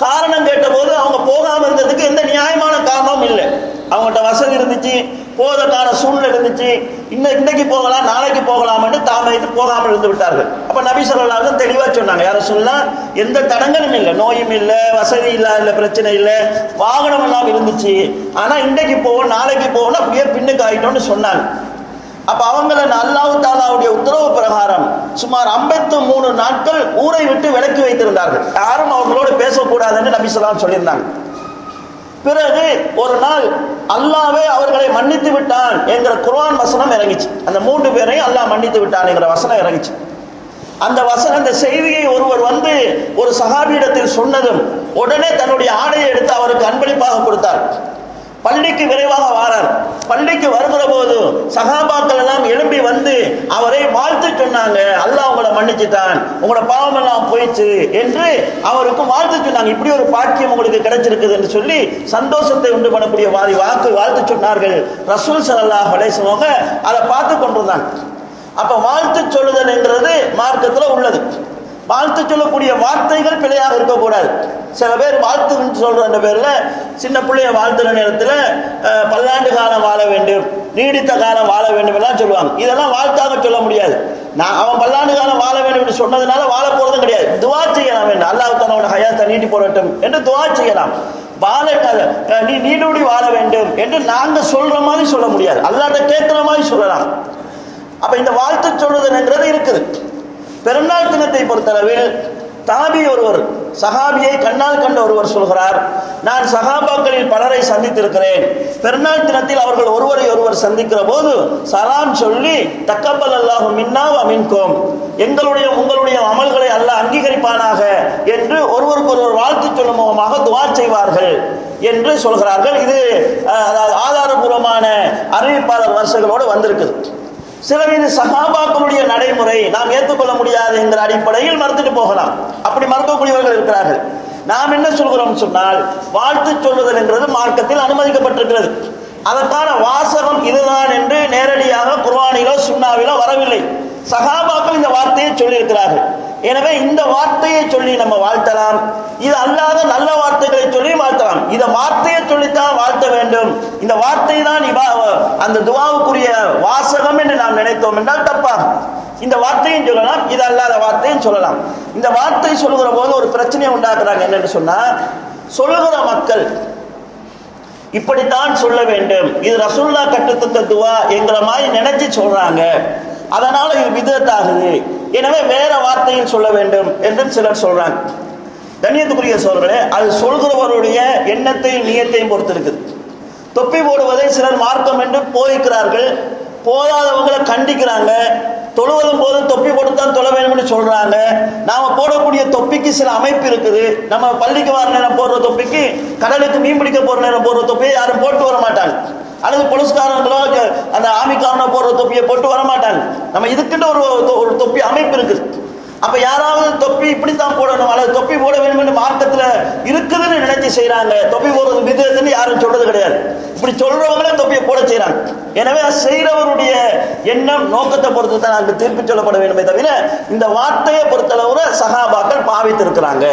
காரணம் கேட்டபோது அவங்க போகாமல் இருந்ததுக்கு எந்த நியாயமான காரணமும் இல்லை. அவங்கள்ட்ட வசதி இருந்துச்சு, போவதற்கான சூழ்நிலை இருந்துச்சு, இன்னைக்கு போகலாம் நாளைக்கு போகலாம் என்று தாமதித்து போகாமல் இருந்து விட்டார்கள். அப்ப நபி ஸல்லல்லாஹு அலைஹி வஸல்லம் தெளிவா சொன்னாங்க, யாரும் சொல்லலாம் எந்த தடங்களும் இல்லை, நோயும் இல்லை, வசதி இல்லை, பிரச்சனை இல்லை, வாகனம் எல்லாம் இருந்துச்சு, ஆனா இன்றைக்கு போவோம் நாளைக்கு போகணும் அப்படியே பின்னுக்கு ஆயிட்டோம்னு சொன்னாங்க. அப்ப அவங்கள அல்லாஹ் தஆலாவுடைய உத்தரவு பிரகாரம் சுமார் 53 நாட்கள் ஊரை விட்டு விலக்கி வைத்திருந்தார்கள். யாரும் அவர்களோடு பேசக்கூடாதுன்னு நபி ஸல்லல்லாஹு அலைஹி வஸல்லம் சொல்லியிருந்தாங்க. பிறகு ஒரு நாள் அல்லாஹ்வே அவர்களை மன்னித்து விட்டான் என்கிற குர்ஆன் வசனம் இறங்கிச்சு. அந்த 3 பேரையும் அல்லாஹ் மன்னித்து விட்டான் என்கிற வசனம் இறங்கிச்சு. அந்த வசனம், அந்த செய்தியை ஒருவர் வந்து ஒரு சஹாபியிடத்தில் சொன்னதும் உடனே தன்னுடைய ஆடையை எடுத்து அவருக்கு அன்பளிப்பாக கொடுத்தார். பள்ளிக்கு விரைவாக வாரார். பள்ளிக்கு வருகிற போது சஹாபாக்கள் எல்லாம் எழும்பி வந்து அவரை வாழ்த்து சொன்னாங்க, அல்லாஹ் உங்களை மன்னிச்சுட்டான், உங்களோட பாவம் எல்லாம் போயிடுச்சு என்று அவருக்கு வாழ்த்து சொன்னாங்க. இப்படி ஒரு பாக்கியம் உங்களுக்கு கிடைச்சிருக்குது என்று சொல்லி சந்தோஷத்தை உண்டு பண்ணக்கூடிய வாழ்த்து சொன்னார்கள். ரசூல் ஸல்லல்லாஹு அலைஹி வஸல்லம் அதை பார்த்து கொண்டிருந்தாங்க. அப்ப வாழ்த்து சொல்லுதல் என்கிறது மார்க்கத்தில் உள்ளது. வாழ்த்து சொல்லக்கூடிய வார்த்தைகள் பிழையாக இருக்கக்கூடாது. சில பேர் வாழ்த்து சொல்ற அந்த பேர்ல சின்ன பிள்ளைய வாழ்த்துற நேரத்தில் பல்லாண்டு காலம் வாழ வேண்டும், நீடித்த காலம் வாழ வேண்டும் எல்லாம் சொல்லுவாங்க. இதெல்லாம் வாழ்த்தாக சொல்ல முடியாது. அவன் பல்லாண்டு காலம் வாழ வேண்டும் என்று சொன்னதுனால வாழ போறதும் கிடையாது. துவா செய்யலாம் வேண்டும், அல்லாஹ் தன்னோட ஹயாத்தை நீட்டி போடட்டும் என்று துவா செய்யலாம். நீ நீடூடி வாழ வேண்டும் என்று நாங்க சொல்ற மாதிரி சொல்ல முடியாது, அல்லாஹ்ட்ட கேட்கிற மாதிரி சொல்லலாம். அப்ப இந்த வாழ்த்து சொல்லுதல்ங்கிறது இருக்குது. பெருநாள் தினத்தை பொறுத்தளவில் தாபி ஒருவர், சஹாபியை கண்ணால் கண்ட ஒருவர் சொல்கிறார், நான் சஹாபாக்களில் பலரை சந்தித்திருக்கிறேன். பெருநாள் தினத்தில் அவர்கள் ஒருவரை ஒருவர் சந்திக்கிற போது சலாம் சொல்லி தக்கப்பலல்லாஹு மின்னா வ மின்கும், எங்களுடைய உங்களுடைய அமல்களை அல்லாஹ் அங்கீகரிப்பானாக என்று ஒருவருக்கு ஒருவர் வாழ்த்து சொல்லும் முகமாக துஆ செய்வார்கள் என்று சொல்கிறார்கள். இது ஆதாரபூர்வமான அறிவிப்பாளர் வரிசைகளோடு வந்திருக்குது. சிலர் இது சஹாபாக்களுடைய நடைமுறை, நாம் ஏற்றுக்கொள்ள முடியாது என்கிற அடிப்படையில் மறுத்துட்டு போகலாம். அப்படி மறுக்கக்கூடியவர்கள் இருக்கிறார்கள். நாம் என்ன சொல்கிறோம் சொன்னால், வாழ்த்து சொல்லுதல் என்கிறது மார்க்கத்தில் அனுமதிக்கப்பட்டிருக்கிறது. அதற்கான வாசகம் இதுதான் என்று நேரடியாக குர்ஆனிலோ சுன்னாவிலோ வரவில்லை. சஹாபாக்கள் இந்த வார்த்தையை சொல்லியிருக்கிறார்கள். எனவே இந்த வார்த்தையை சொல்லி நம்ம வாழ்த்தலாம். இது அல்லாத நல்ல வார்த்தைகளை சொல்லி வாழ்த்தலாம். இந்த வார்த்தையை சொல்லித்தான் வாழ்த்த வேண்டும், இந்த வார்த்தை தான் அந்த துஆவுக்குரிய வாசகம் என்று நாம் நினைத்தோம் என்றால் தப்பாகும். இந்த வார்த்தையும் சொல்லலாம், இது அல்லாத வார்த்தையும் சொல்லலாம். இந்த வார்த்தை சொல்லுகிற போது ஒரு பிரச்சனையை உண்டாக்குறாங்க. என்னன்னு சொன்னா, சொல்லுகிற மக்கள் இப்படித்தான் சொல்ல வேண்டும், இது ரசூலுல்லாஹ் கற்றுத்தந்த துஆ என்கிற மாதிரி நினைச்சு சொல்றாங்க, அதனால இது பிதஅத் ஆகுது, எனவே வேற வார்த்தையில் சொல்ல வேண்டும் என்று சிலர் சொல்றாங்க. கண்ணியத்துக்குரிய சோழர்களே, அது சொல்கிறவருடைய எண்ணத்தையும் நியத்தையும் பொறுத்து இருக்குது. தொப்பி போடுவதை சிலர் மார்க்கம் என்று போதிக்கிறார்கள், போதாதவங்களை கண்டிக்கிறாங்க. தொழுவதும் போதும் தொப்பி போட்டுத்தான் தொழ வேணும்னு சொல்றாங்க. நாம போடக்கூடிய தொப்பிக்கு சில அமைப்பு இருக்குது. நம்ம பள்ளிக்கு வர நேரம் போடுற தொப்பிக்கு, கடலுக்கு மீன் பிடிக்க போற நேரம் போடுற தொப்பியை யாரும் போட்டு வர மாட்டாங்க. அல்லது போலீஸ்காரங்களோ அந்த ஆமிக்காரனோ போடுற தொப்பியை போட்டு வர மாட்டாங்க. நம்ம இதுக்கிட்ட ஒரு தொப்பி அமைப்பு இருக்குது. அப்ப யாராவது தொப்பி இப்படித்தான் போடணும் அல்லது தொப்பி போட வேண்டும் என்று மார்க்கத்துல இருக்குதுன்னு நினைச்சு செய்யறாங்க. தொப்பி போடுறது விதத்துன்னு யாரும் சொல்றது கிடையாது. இப்படி சொல்றவங்களே தொப்பியை போட செய்யறாங்க. எனவே செய்யறவருடைய எண்ணம் நோக்கத்தை பொறுத்து தான் அங்கு தீர்ப்பு சொல்லப்பட வேண்டுமே தவிர இந்த வார்த்தையை பொறுத்தளவு சஹாபாக்கள் பாவித்திருக்கிறாங்க.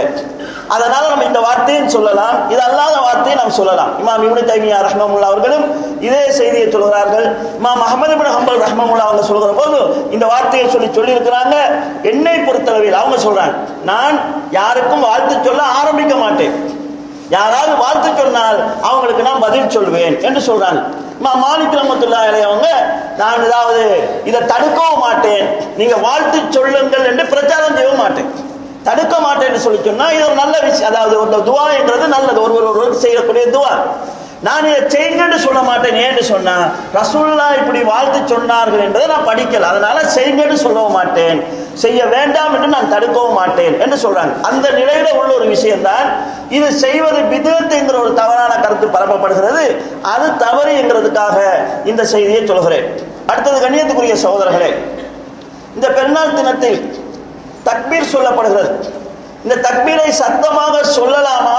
அதனால நம்ம இந்த வார்த்தையும் சொல்லலாம், இது அல்லாத வார்த்தையை நாம் சொல்லலாம். இமாம் இப்னு தைமியா ரஹ்மத்துல்லாஹி அவர்களும் இதே செய்தியை சொல்கிறார்கள். இமாம் அஹ்மத் இப்னு ஹம்பல் ரஹ்மத்துல்லாஹி அவங்க சொல்கிற போது இந்த வார்த்தையை சொல்லி இருக்கிறாங்க. என்னை பொறுத்தளவில் அவங்க சொல்றாங்க, நான் யாருக்கும் வாழ்த்து சொல்ல ஆரம்பிக்க மாட்டேன். யாராவது வாழ்த்து சொன்னால் அவங்களுக்கு நான் பதில் சொல்வேன் என்று சொல்றாங்க. இமாம் மாலிக் ரஹ்மத்துல்லாஹி அலைஹி அவங்க, நான் ஏதாவது இதை தடுக்கவும் மாட்டேன், நீங்க வாழ்த்து சொல்லுங்கள் என்று பிரச்சாரம் செய்ய மாட்டேன், தடுக்க மாட்டேன் என்று சொல்லி சொன்னா இது ஒரு நல்ல விஷயம். அதாவது ஒரு துவா என்கிறது நல்லது, ஒருவருக்கு செய்யக்கூடிய துவா. நான் இதை செய்யுங்கன்னு சொல்ல மாட்டேன். ஏன்னு சொன்னா ரசூலுல்லாஹ் இப்படி வாழ்த்து சொன்னார்கள் என்பதை நான் படிக்கல, அதனால செய்யுங்கன்னு சொல்லவும் மாட்டேன், செய்ய வேண்டாம் என்று நான் தடுக்கவும் மாட்டேன் என்று சொல்றாங்க. அந்த நிலையில உள்ள ஒரு விஷயம்தான் இது செய்வது பித்அத் என்கிற ஒரு தவறான கருத்து பரப்பப்படுகிறது. அது தவறு என்கிறதுக்காக இந்த செய்தியை சொல்கிறேன். அடுத்தது கண்ணியத்துக்குரிய சகோதரர்களே, இந்த பெருநாள் தினத்தில் தக்பீர் சொல்லப்படுகிறது. இந்த தக்பீரை சத்தமாக சொல்லலாமா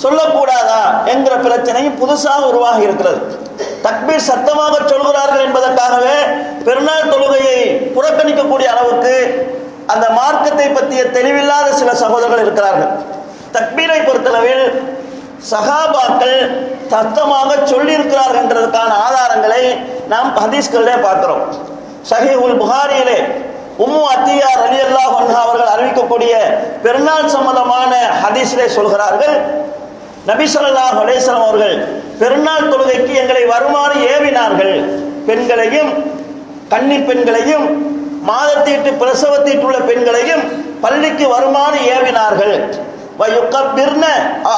சொல்லக்கூடாதா என்கிற பிரச்சனையும் புதுசாக உருவாகி இருக்கிறது. தக்பீர் சத்தமாக சொல்கிறார்கள் என்பதற்காகவே பெருநாள் தொழுகையை புறக்கணிக்கக்கூடிய அளவுக்கு அந்த மார்க்கத்தை பற்றிய தெளிவில்லாத சில சகோதரர்கள் இருக்கிறார்கள். தக்பீரை பொறுத்தளவில் சஹாபாக்கள் சத்தமாக சொல்லியிருக்கிறார்கள் என்றதற்கான ஆதாரங்களை நாம் ஹதீஸ்களிலே பார்க்கிறோம். ஸஹீஹுல் புகாரியிலே உம்மு அத்தியா ரலியல்லாஹு அன்ஹா அவர்கள் அறிவிக்கக்கூடிய பெருநாள் சம்பந்தமான ஹதீஸிலே சொல்கிறார்கள், நபி ஸல்லல்லாஹு அலைஹி வஸல்லம் அவர்கள் பெருநாள் தொழுகைக்கு எங்களை வருமாறு ஏவினார்கள். பெண்களையும் கன்னி பெண்களையும் மாதத்தீட்டு பிரசவத்தீட்டுள்ள பெண்களையும் பள்ளிக்கு வருமாறு ஏவினார்கள். வயுக்கபிர்ன,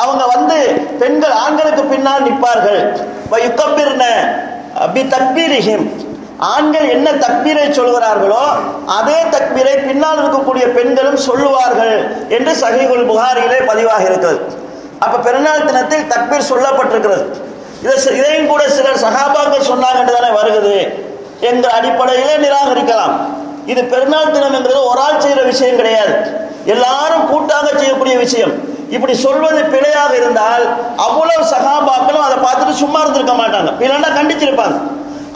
அவங்க வந்து பெண்கள் ஆண்களுக்கு பின்னால் நிற்பார்கள். வயுக்கபிர்ன பி தக்பீரிஹிம், ஆண்கள் என்ன தக்பீரை சொல்கிறார்களோ அதே தக்பீரை பின்னால் இருக்கக்கூடிய பெண்களும் சொல்லுவார்கள் என்று ஸஹீஹுல் புகாரியிலே பதிவாக இருக்கிறது. அப்ப பெருநாள் தினத்தில் தக்பீர் சொல்லப்பட்டிருக்கிறது. இதையும் கூட சிலர் சஹாபாக்கள் சொன்னாங்க என்று தானே வருகிறது என்ற அடிப்படையிலே நிராகரிக்கலாம். இது பெருநாள் தினம் என்கிறது ஒரு ஆள் செய்கிற விஷயம் கிடையாது, எல்லாரும் கூட்டாக செய்யக்கூடிய விஷயம். இப்படி சொல்வது பிழையாக இருந்தால் அவ்வளவு சஹாபாக்களும் அதை பார்த்துட்டு சும்மா இருந்திருக்க மாட்டாங்க, இல்லைன்னா கண்டிச்சிருப்பாங்க.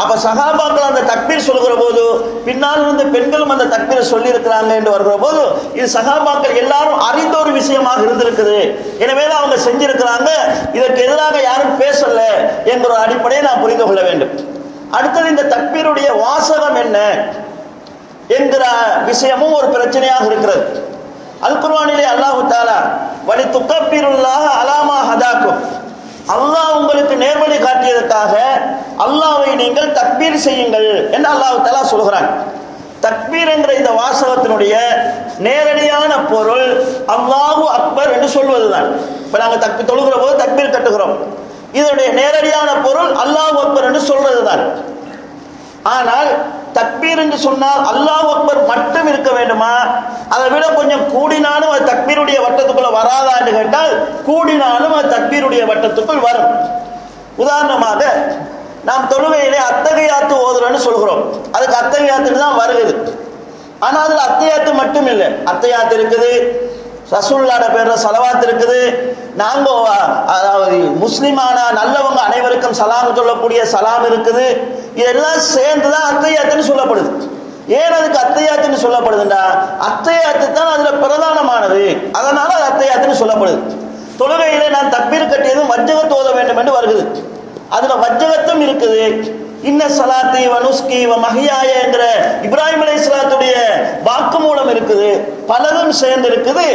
அப்ப சஹாபாக்கள் அந்த தக்பீர் சொல்கிற போது பின்னால் இருந்து பெண்களும் அந்த தக்பீரை சொல்லி இருக்கிறாங்க என்று வருகிற போது இது சஹாபாக்கள் எல்லாரும் அறிந்த ஒரு விஷயமாக இருந்திருக்குது, எனவேதான் அவங்க செஞ்சிருக்கிறாங்க, இதற்கு எதிராக யாரும் பேசல என்ற ஒரு அடிப்படையை நாம் புரிந்து கொள்ள வேண்டும். அடுத்தது இந்த தக்பீருடைய வாசகம் என்ன என்கிற விஷயமும் ஒரு பிரச்சனையாக இருக்கிறது. அல் குர்ஆனிலே அல்லாஹ் தஆலா வலி துக்கபீருல்லாஹ அலாமா ஹதாக்கும், அல்லாஹ் உங்களுக்கு நேர்வழி காட்டியதற்காக அல்லாஹ்வை நீங்கள் தக்பீர் செய்யுங்கள் என்று அல்லாஹ் தஆலா சொல்கிறான். தக்பீர் என்ற இந்த வாசகத்தினுடைய நேரடியான பொருள் அல்லாஹு அக்பர் என்று சொல்வதுதான். இப்ப நாங்கள் தொழுகிற போது தக்பீர் கட்டுகிறோம், இதனுடைய நேரடியான பொருள் அல்லாஹு அக்பர் என்று சொல்றதுதான். ஆனால் தக்பீர் என்று சொன்னால் அல்லாஹ் அக்பர் மட்டும் இருக்க வேண்டுமா, அதை விட கொஞ்சம் கூடினாலும் அது தக்பீருடைய வட்டத்துக்குள்ள வராதா என்று கேட்டால் கூடினாலும் அது தக்பீருடைய வட்டத்துக்குள் வரும். உதாரணமாக நாம் தொழுகையிலே அத்தகையாத்து ஓதுறன்னு சொல்கிறோம், அதுக்கு அத்தகையாத்து தான் வருகிறது. ஆனால் அதில் அத்தகையாத்து மட்டும் இல்லை, அத்தகையாத்து இருக்குது, ரசூலுல்லாஹ் பேர்ல ஸலவாத் இருக்குது, நாங்க அதாவது முஸ்லிமான நல்லவங்க அனைவருக்கும் சலாம் சொல்லக்கூடிய சலாம் இருக்குது, இதெல்லாம் சேர்ந்துதான் அத்தஹியாத்துன்னு சொல்லப்படுது. ஏன் அதுக்கு அத்தஹியாத்துன்னு சொல்லப்படுதுன்னா அத்தஹியாத்து தான் அதுல பிரதானமானது, அதனால அது அத்தஹியாத்துன்னு சொல்லப்படுது. தொழுகையிலே நான் தக்பீர் கட்டியதும் வஜ்ஜகத் ஓத வேண்டும் என்று வருகிறது, அதுல வஜ்ஜகத்தும் இருக்குது. இன்ன ஸலாத்தி வ நுஸ்கி வ மஹ்யாய என்கிற இப்ராஹிம் அலைஹிஸ்ஸலாத்துடைய வாக்கு மூலம் இருக்குது, பலதும் சேர்ந்து இருக்குது.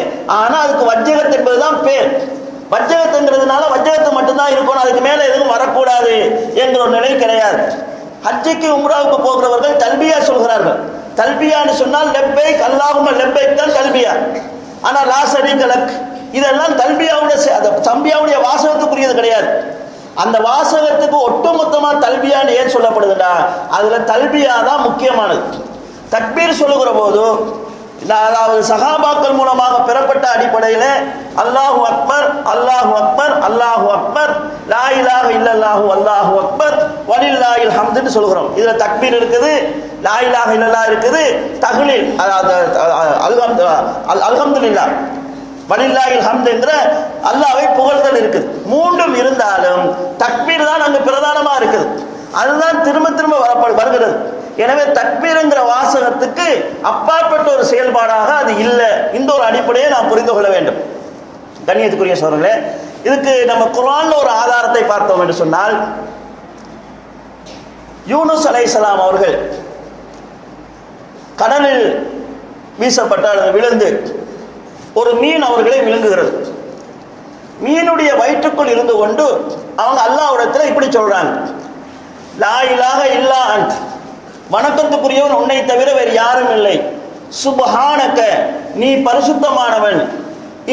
ஆனா அதுக்கு வஜ்ஜகத் என்பதுதான் பேர். வஜ்ஜகத்துங்கிறதுனால வஜ்ஜகத்து மட்டும்தான் இருக்கணும், அதுக்கு மேல எதுவும் வரக்கூடாது என்கிற ஒரு நிலை கிடையாது. ஹஜ்ஜுக்கு உம்ராவுக்கு போகிறவர்கள் தல்பியா சொல்கிறார்கள். தல்பியான்னு சொன்னால் லெப்பைக் அல்லாஹும்ம லெப்பைக் தான் தல்பியா. ஆனா லா ஷரீக லக் இதெல்லாம் தல்பியாவுடைய வாசகத்துக்குரியது கிடையாது. அந்த வாசகத்துக்கு ஒட்டுமொத்தமா தல்பியான்னு ஏன் சொல்லப்படுதுன்னா அதுல தல்பியா தான் முக்கியமானது. தக்பீர் சொல்லுகிற போது அதாவது சஹாபாக்கள் மூலமாக பெறப்பட்ட அடிப்படையில அல்லாஹு அக்பர் அல்லாஹு அக்பர் அல்லாஹு அக்பர் லா இலாஹ இல்லல்லாஹு அல்லாஹு அக்பர் வலில்லாஹில் ஹம்துன்னு சொல்கிறோம். இதுல தக்பீர் இருக்குது, லா இலாஹ இல்லல்லாஹ் இருக்குது, தஹ்லீல் அல்ஹம்துலில்லாஹ் வலில்லாஹில் ஹம்து என்ற அல்லாஹ்வை புகழ்தல் இருக்குது. மூன்றும் இருந்தாலும் தக்பீர் தான் அங்கு பிரதானமா இருக்குது. அதுதான் திரும்ப திரும்ப வருகிறது. எனவே தக்பீர்ங்கிற வாசகத்துக்கு அப்பாற்பட்ட ஒரு செயல்பாடாக அது இல்லை. இந்த ஒரு அடிப்படையை நாம் புரிந்து கொள்ள வேண்டும். கண்ணியத்துக்குரிய சகோதரர்களே, இதுக்கு நம்ம குர்ஆன்ல ஒரு ஆதாரத்தை பார்த்தோம் என்று சொன்னால், யூனுஸ் அலைஹிஸ்ஸலாம் அவர்கள் கடலில் வீசப்பட்ட அல்லது விழுந்து ஒரு மீன் அவர்களை விழுங்குகிறது. மீனுடைய வயிற்றுக்குள் இருந்து கொண்டு அவங்க அல்லாஹ்விடத்தில் இப்படி சொல்றாங்க, லா இலாஹ இல்லா அன்ட், வணக்கத்துக்குரியவன் உன்னை தவிர வேறு யாரும் இல்லை, சுப்ஹானக, நீ பரிசுத்தமானவன்,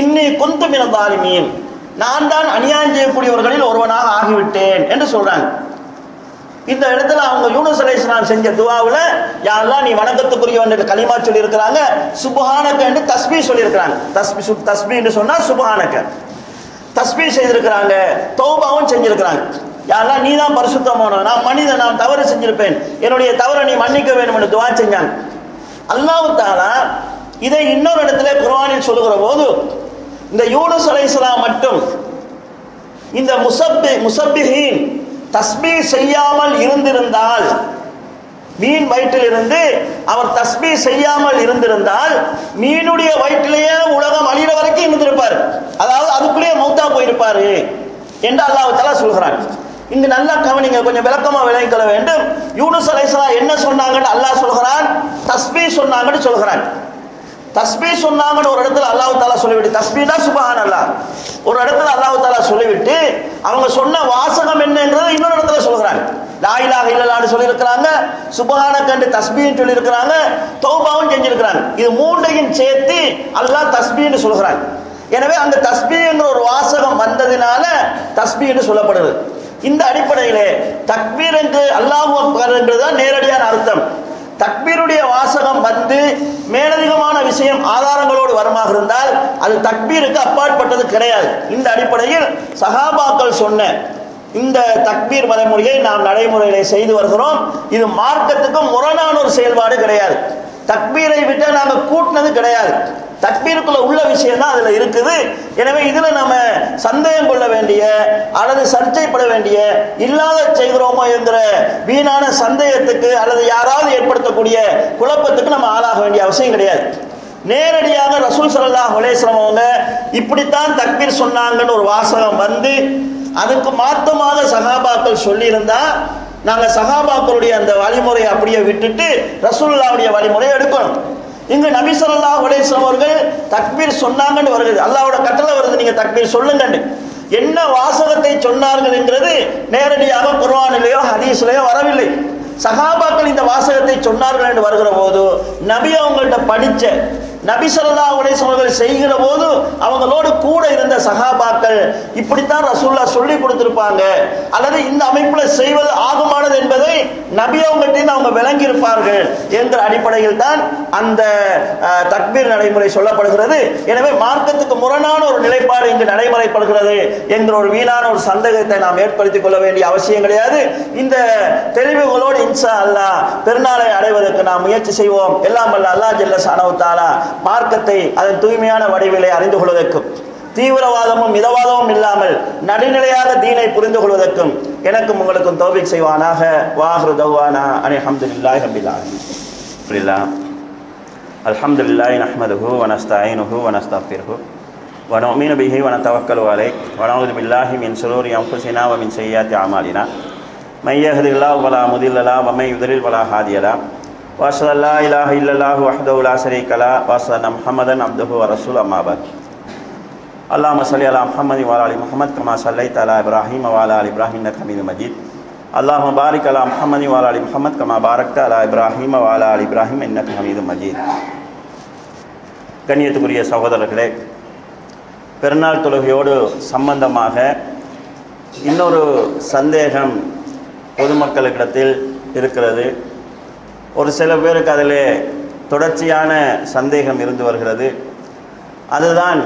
இன்னி குந்து மினல் ஸாலிமீன், நான் தான் அநியாயம் செய்யக்கூடியவர்களில் ஒருவனாக ஆகிவிட்டேன் என்று சொல்றாங்க. இந்த இடத்துல அவங்க யூனுஸ் அலைஹிஸ்ஸலாம் செஞ்ச துஆவுல யா அல்லாஹ் நீ வணக்கத்துக்குரியவன் என்று கலிமா சொல்லி இருக்கிறாங்க, சுப்ஹானக என்று தஸ்பீஹ் சொல்லி இருக்கிறாங்க. தஸ்பீஹ் என்று சொன்னா சுப்ஹானக, தஸ்பீஹ் செய்திருக்கிறாங்க, தௌபாவும் செஞ்சிருக்கிறாங்க. யா அல்லாஹ் நீ தான் பரிசுத்தமானவன், நான் மனிதன், நான் தவறு செஞ்சிருப்பேன், என்னுடைய தவறை நீ மன்னிக்க வேண்டும் என்று துஆ செஞ்சாங்க. அல்லாஹ் தஆலா இதை இன்னொரு இடத்துல குர்ஆனில் சொல்லுகிற போது இந்த யூனுஸ் அலைஹிஸ்ஸலாம் மட்டும் இந்த முஸப்பிஹீன் தஸ்பீஹ் செய்யாமல் இருந்திருந்தால், மீன் வயிற்றில் இருந்து அவர் தஸ்பீஹ் செய்யாமல் இருந்திருந்தால் மீனுடைய வயிற்றிலேயே உலகம் அழிகிற வரைக்கும் இருந்திருப்பார், அதாவது அதுக்குள்ளேயே மௌத்தா போயிருப்பாரு என்று அல்லாஹ் தஆலா சொல்கிறான். இங்கு நல்லா கவனிங்க, கொஞ்சம் விளக்கமா விளங்கிக் கொள்ள வேண்டும். யூனுஸ் அலைஹிஸ்ஸலாம் என்ன சொன்னாங்கன்னு அல்லாஹ் சொல்கிறான், தஸ்பீஹ் சொன்னாங்கன்னு சொல்கிறான். தஸ்பீஹ் சொன்னாங்கன்னு ஒரு இடத்துல அல்லாஹ் தஆலா சொல்லிவிட்டு, தஸ்பீஹ்னா சுப்ஹானல்லாஹ் ஒரு இடத்துல அல்லாஹ் தஆலா சொல்லிவிட்டு அவங்க சொன்ன வாசகம் என்னன்றது இன்னொரு இடத்துல சொல்கிறாங்க. லா இலாஹ இல்லல்லாஹ்னு சொல்லியிருக்கிறாங்க, சுப்ஹானக என்று தஸ்பீஹ் சொல்லியிருக்கிறாங்க, தௌபாவும் செஞ்சிருக்கிறாங்க. இது மூன்றையும் சேர்த்து அல்லாஹ் தஸ்பீஹ்னு சொல்கிறாங்க. எனவே அங்க தஸ்பீஹ்ங்கிற ஒரு வாசகம் வந்ததினால தஸ்பீஹ்னு சொல்லப்படுது. இந்த அடிப்படையிலே தக்பீர் என்று அல்லாஹு அக்பர் என்றுதான் நேரடியான அர்த்தம். தக்பீருடைய வாசகம் வந்து மேலதிகமான விஷயம் ஆதாரங்களோடு வருமாக இருந்தால் அது தக்பீருக்கு அப்பாற்பட்டது கிடையாது. இந்த அடிப்படையில் சஹாபாக்கள் சொன்ன இந்த தக்பீர் வழிமுறையை நாம் நடைமுறையிலே செய்து வருகிறோம். இது மார்க்கத்துக்கு முரணான ஒரு செயல்பாடு கிடையாது. தக்பீரை விட்டு நாங்கள் கூட்டினது கிடையாது. தக்பீருக்குள்ள உள்ள விஷயம் தான் அதுல இருக்குது. எனவே இதுல நம்ம சந்தேகம் கொள்ள வேண்டிய அல்லது சர்ச்சைப்பட வேண்டிய, இல்லாத செய்கிறோமோ என்கிற வீணான சந்தேகத்துக்கு அல்லது யாராவது ஏற்படுத்தக்கூடிய குழப்பத்துக்கு நம்ம ஆளாக வேண்டிய அவசியம் கிடையாது. நேரடியாக ரசூல் ஸல்லல்லாஹு அலைஹி வஸல்லம் அவங்க இப்படித்தான் தக்பீர் சொன்னாங்கன்னு ஒரு வாசகம் வந்து அதுக்கு மாற்றமாக சஹாபாக்கள் சொல்லியிருந்தா நாங்கள் சஹாபாக்களுடைய அந்த வழிமுறையை அப்படியே விட்டுட்டு ரசூலுல்லாஹ்வுடைய வழிமுறையை எடுக்கணும். இங்கு நபி ஸல்லல்லாஹு அலைஹி வஸல்லம் அவர்கள் தக்பீர் சொன்னாங்கன்னு வருது, அல்லாஹ்வோட கட்டளை வருது, நீங்க தக்பீர் சொல்லுங்கன்னு. என்ன வாசகத்தை சொன்னார்கள் என்கிறது நேரடியாக குர்ஆனிலேயோ ஹதீஸ்லயோ வரவில்லை. சஹாபாக்கள் இந்த வாசகத்தை சொன்னார்கள் என்று வருகிற போது நபி அவங்கள்ட்ட படிச்ச, நபி ஸல்லல்லாஹு அலைஹி வஸல்லம் அவர்கள் செய்கிற போது அவங்களோடு கூட இருந்த சஹாபாக்கள் இப்படித்தான் ரசூலுல்லாஹ் சொல்லி கொடுத்திருப்பாங்க அல்லது இந்த அமைப்புல செய்வது ஆகுமானது என்பதை நபி அவங்கள்ட்ட அவங்க விளங்கி இருப்பார்கள் என்கிற அடிப்படையில் தான் அந்த தக்பீர் நடைமுறை சொல்லப்படுகிறது. எனவே மார்க்கத்துக்கு முரணான ஒரு நிலைப்பாடு இங்கு நடைமுறைப்படுகிறது என்கிற ஒரு வீணான ஒரு சந்தேகத்தை நாம் ஏற்படுத்திக் கொள்ள வேண்டிய அவசியம் கிடையாது. இந்த தெளிவுகளோடு இன்ஷா அல்லாஹ் பெருநாளை அடைவதற்கு நாம் முயற்சி செய்வோம். எல்லாம் வல்ல அல்லாஹ் ஜல்ல ஷானஹு தஆலா மார்க்கத்தை அதன் தூய்மையான வடிவிலே அறிந்து கொள்வதற்கும் தீவிரவாதமும் மிதவாதமும் இல்லாமல் நடுநிலையாக தீனை புரிந்து கொள்வதற்கும் எனக்கும் உங்களுக்கும் தௌஃபீக் செய்வானாக. வாஹிரு தஅவானா அனில் ஹம்துலில்லாஹி ரப்பில் ஆலமீன். அல்ஹம்துலில்லாஹி நஹ்மதுஹு வ நஸ்தஈனுஹு வ நஸ்தக்ஃபிருஹு வ நு'மினு பிஹி வ நதவக்கலு அலைஹி வ நஊது பில்லாஹி மின் ஷுரூரி அன்ஃபுஸினா வ மின் ஸய்யிஆத்தி அமாலினா மை யஹ்திஹில்லாஹு ஃபலா முதில்ல லஹு வ மை யுத்லில் ஃபலா ஹாதிய லஹு வ அஷ்ஹது அல்லா இலாஹ இல்லல்லாஹு வஹ்தஹு லா ஷரீக லஹு வ அஷ்ஹது அன்ன முஹம்மதன் அப்துஹு வ ரசூலுஹு அம்மா பஅத். அல்லாஹும்ம ஸல்லி அலா முஹம்மதி வ அலா ஆலி முஹம்மத் கமா ஸல்லைத அலா இப்ராஹீம வ அலா ஆலி இப்ராஹீம் இன்னக ஹமீதும் மஜீத். அல்லாஹும்ம பாரிக் அலா முஹம்மதி வ அலா ஆலி முஹம்மத் கமா பாரக்த அலா இப்ராஹீம வ அலா ஆலி இப்ராஹீம் இன்னக ஹமீதும் மஜீத். கண்ணியத்துக்குரிய சகோதரர்களே, பெருநாள் தொழுகையோடு சம்பந்தமாக இன்னொரு சந்தேகம் பொதுமக்களிடத்தில் இருக்கிறது. ஒரு சில பேருக்கு அதில் தொடர்ச்சியான சந்தேகம் இருந்து வருகிறது. அதுதான்,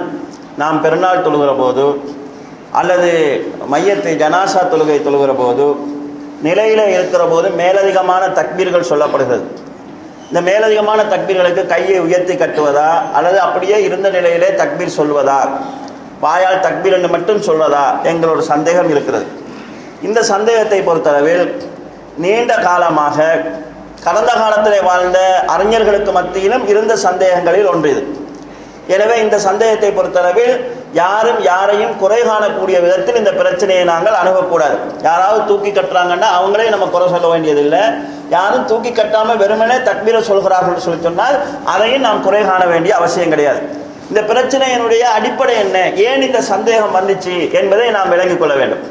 நாம் பெருநாள் தொழுகிற போது அல்லது மையத்தை ஜனாசா தொழுகை தொழுகிற போது நிலையில் இருக்கிற போது மேலதிகமான தக்பீர்கள் சொல்லப்படுகிறது. இந்த மேலதிகமான தக்பீர்களுக்கு கையை உயர்த்தி கட்டுவதா அல்லது அப்படியே இருந்த நிலையிலே தக்பீர் சொல்வதா, வாயால் தக்பீர் என்று மட்டும் சொல்வதா என்கிற ஒரு சந்தேகம் இருக்கிறது. இந்த சந்தேகத்தை பொறுத்தளவில் நீண்ட காலமாக கடந்த காலத்திலே வாழ்ந்த அறிஞர்களுக்கு மத்தியிலும் இருந்த சந்தேகங்களில் ஒன்று இது. எனவே இந்த சந்தேகத்தை பொறுத்தளவில் யாரும் யாரையும் குறை காணக்கூடிய விதத்தில் இந்த பிரச்சனையை நாங்கள் அணுகக்கூடாது. யாராவது தூக்கி கட்டுறாங்கன்னா அவங்களே நம்ம குறை சொல்ல வேண்டியதில்லை. யாரும் தூக்கி கட்டாமல் வெறுமனே தக்பீரை சொல்கிறார்கள் சொல்லி சொன்னால் அதையும் நாம் குறை காண வேண்டிய அவசியம் கிடையாது. இந்த பிரச்சனையினுடைய அடிப்படை என்ன, ஏன் இந்த சந்தேகம் வந்துச்சு என்பதை நாம் விளங்கிக் கொள்ள வேண்டும்.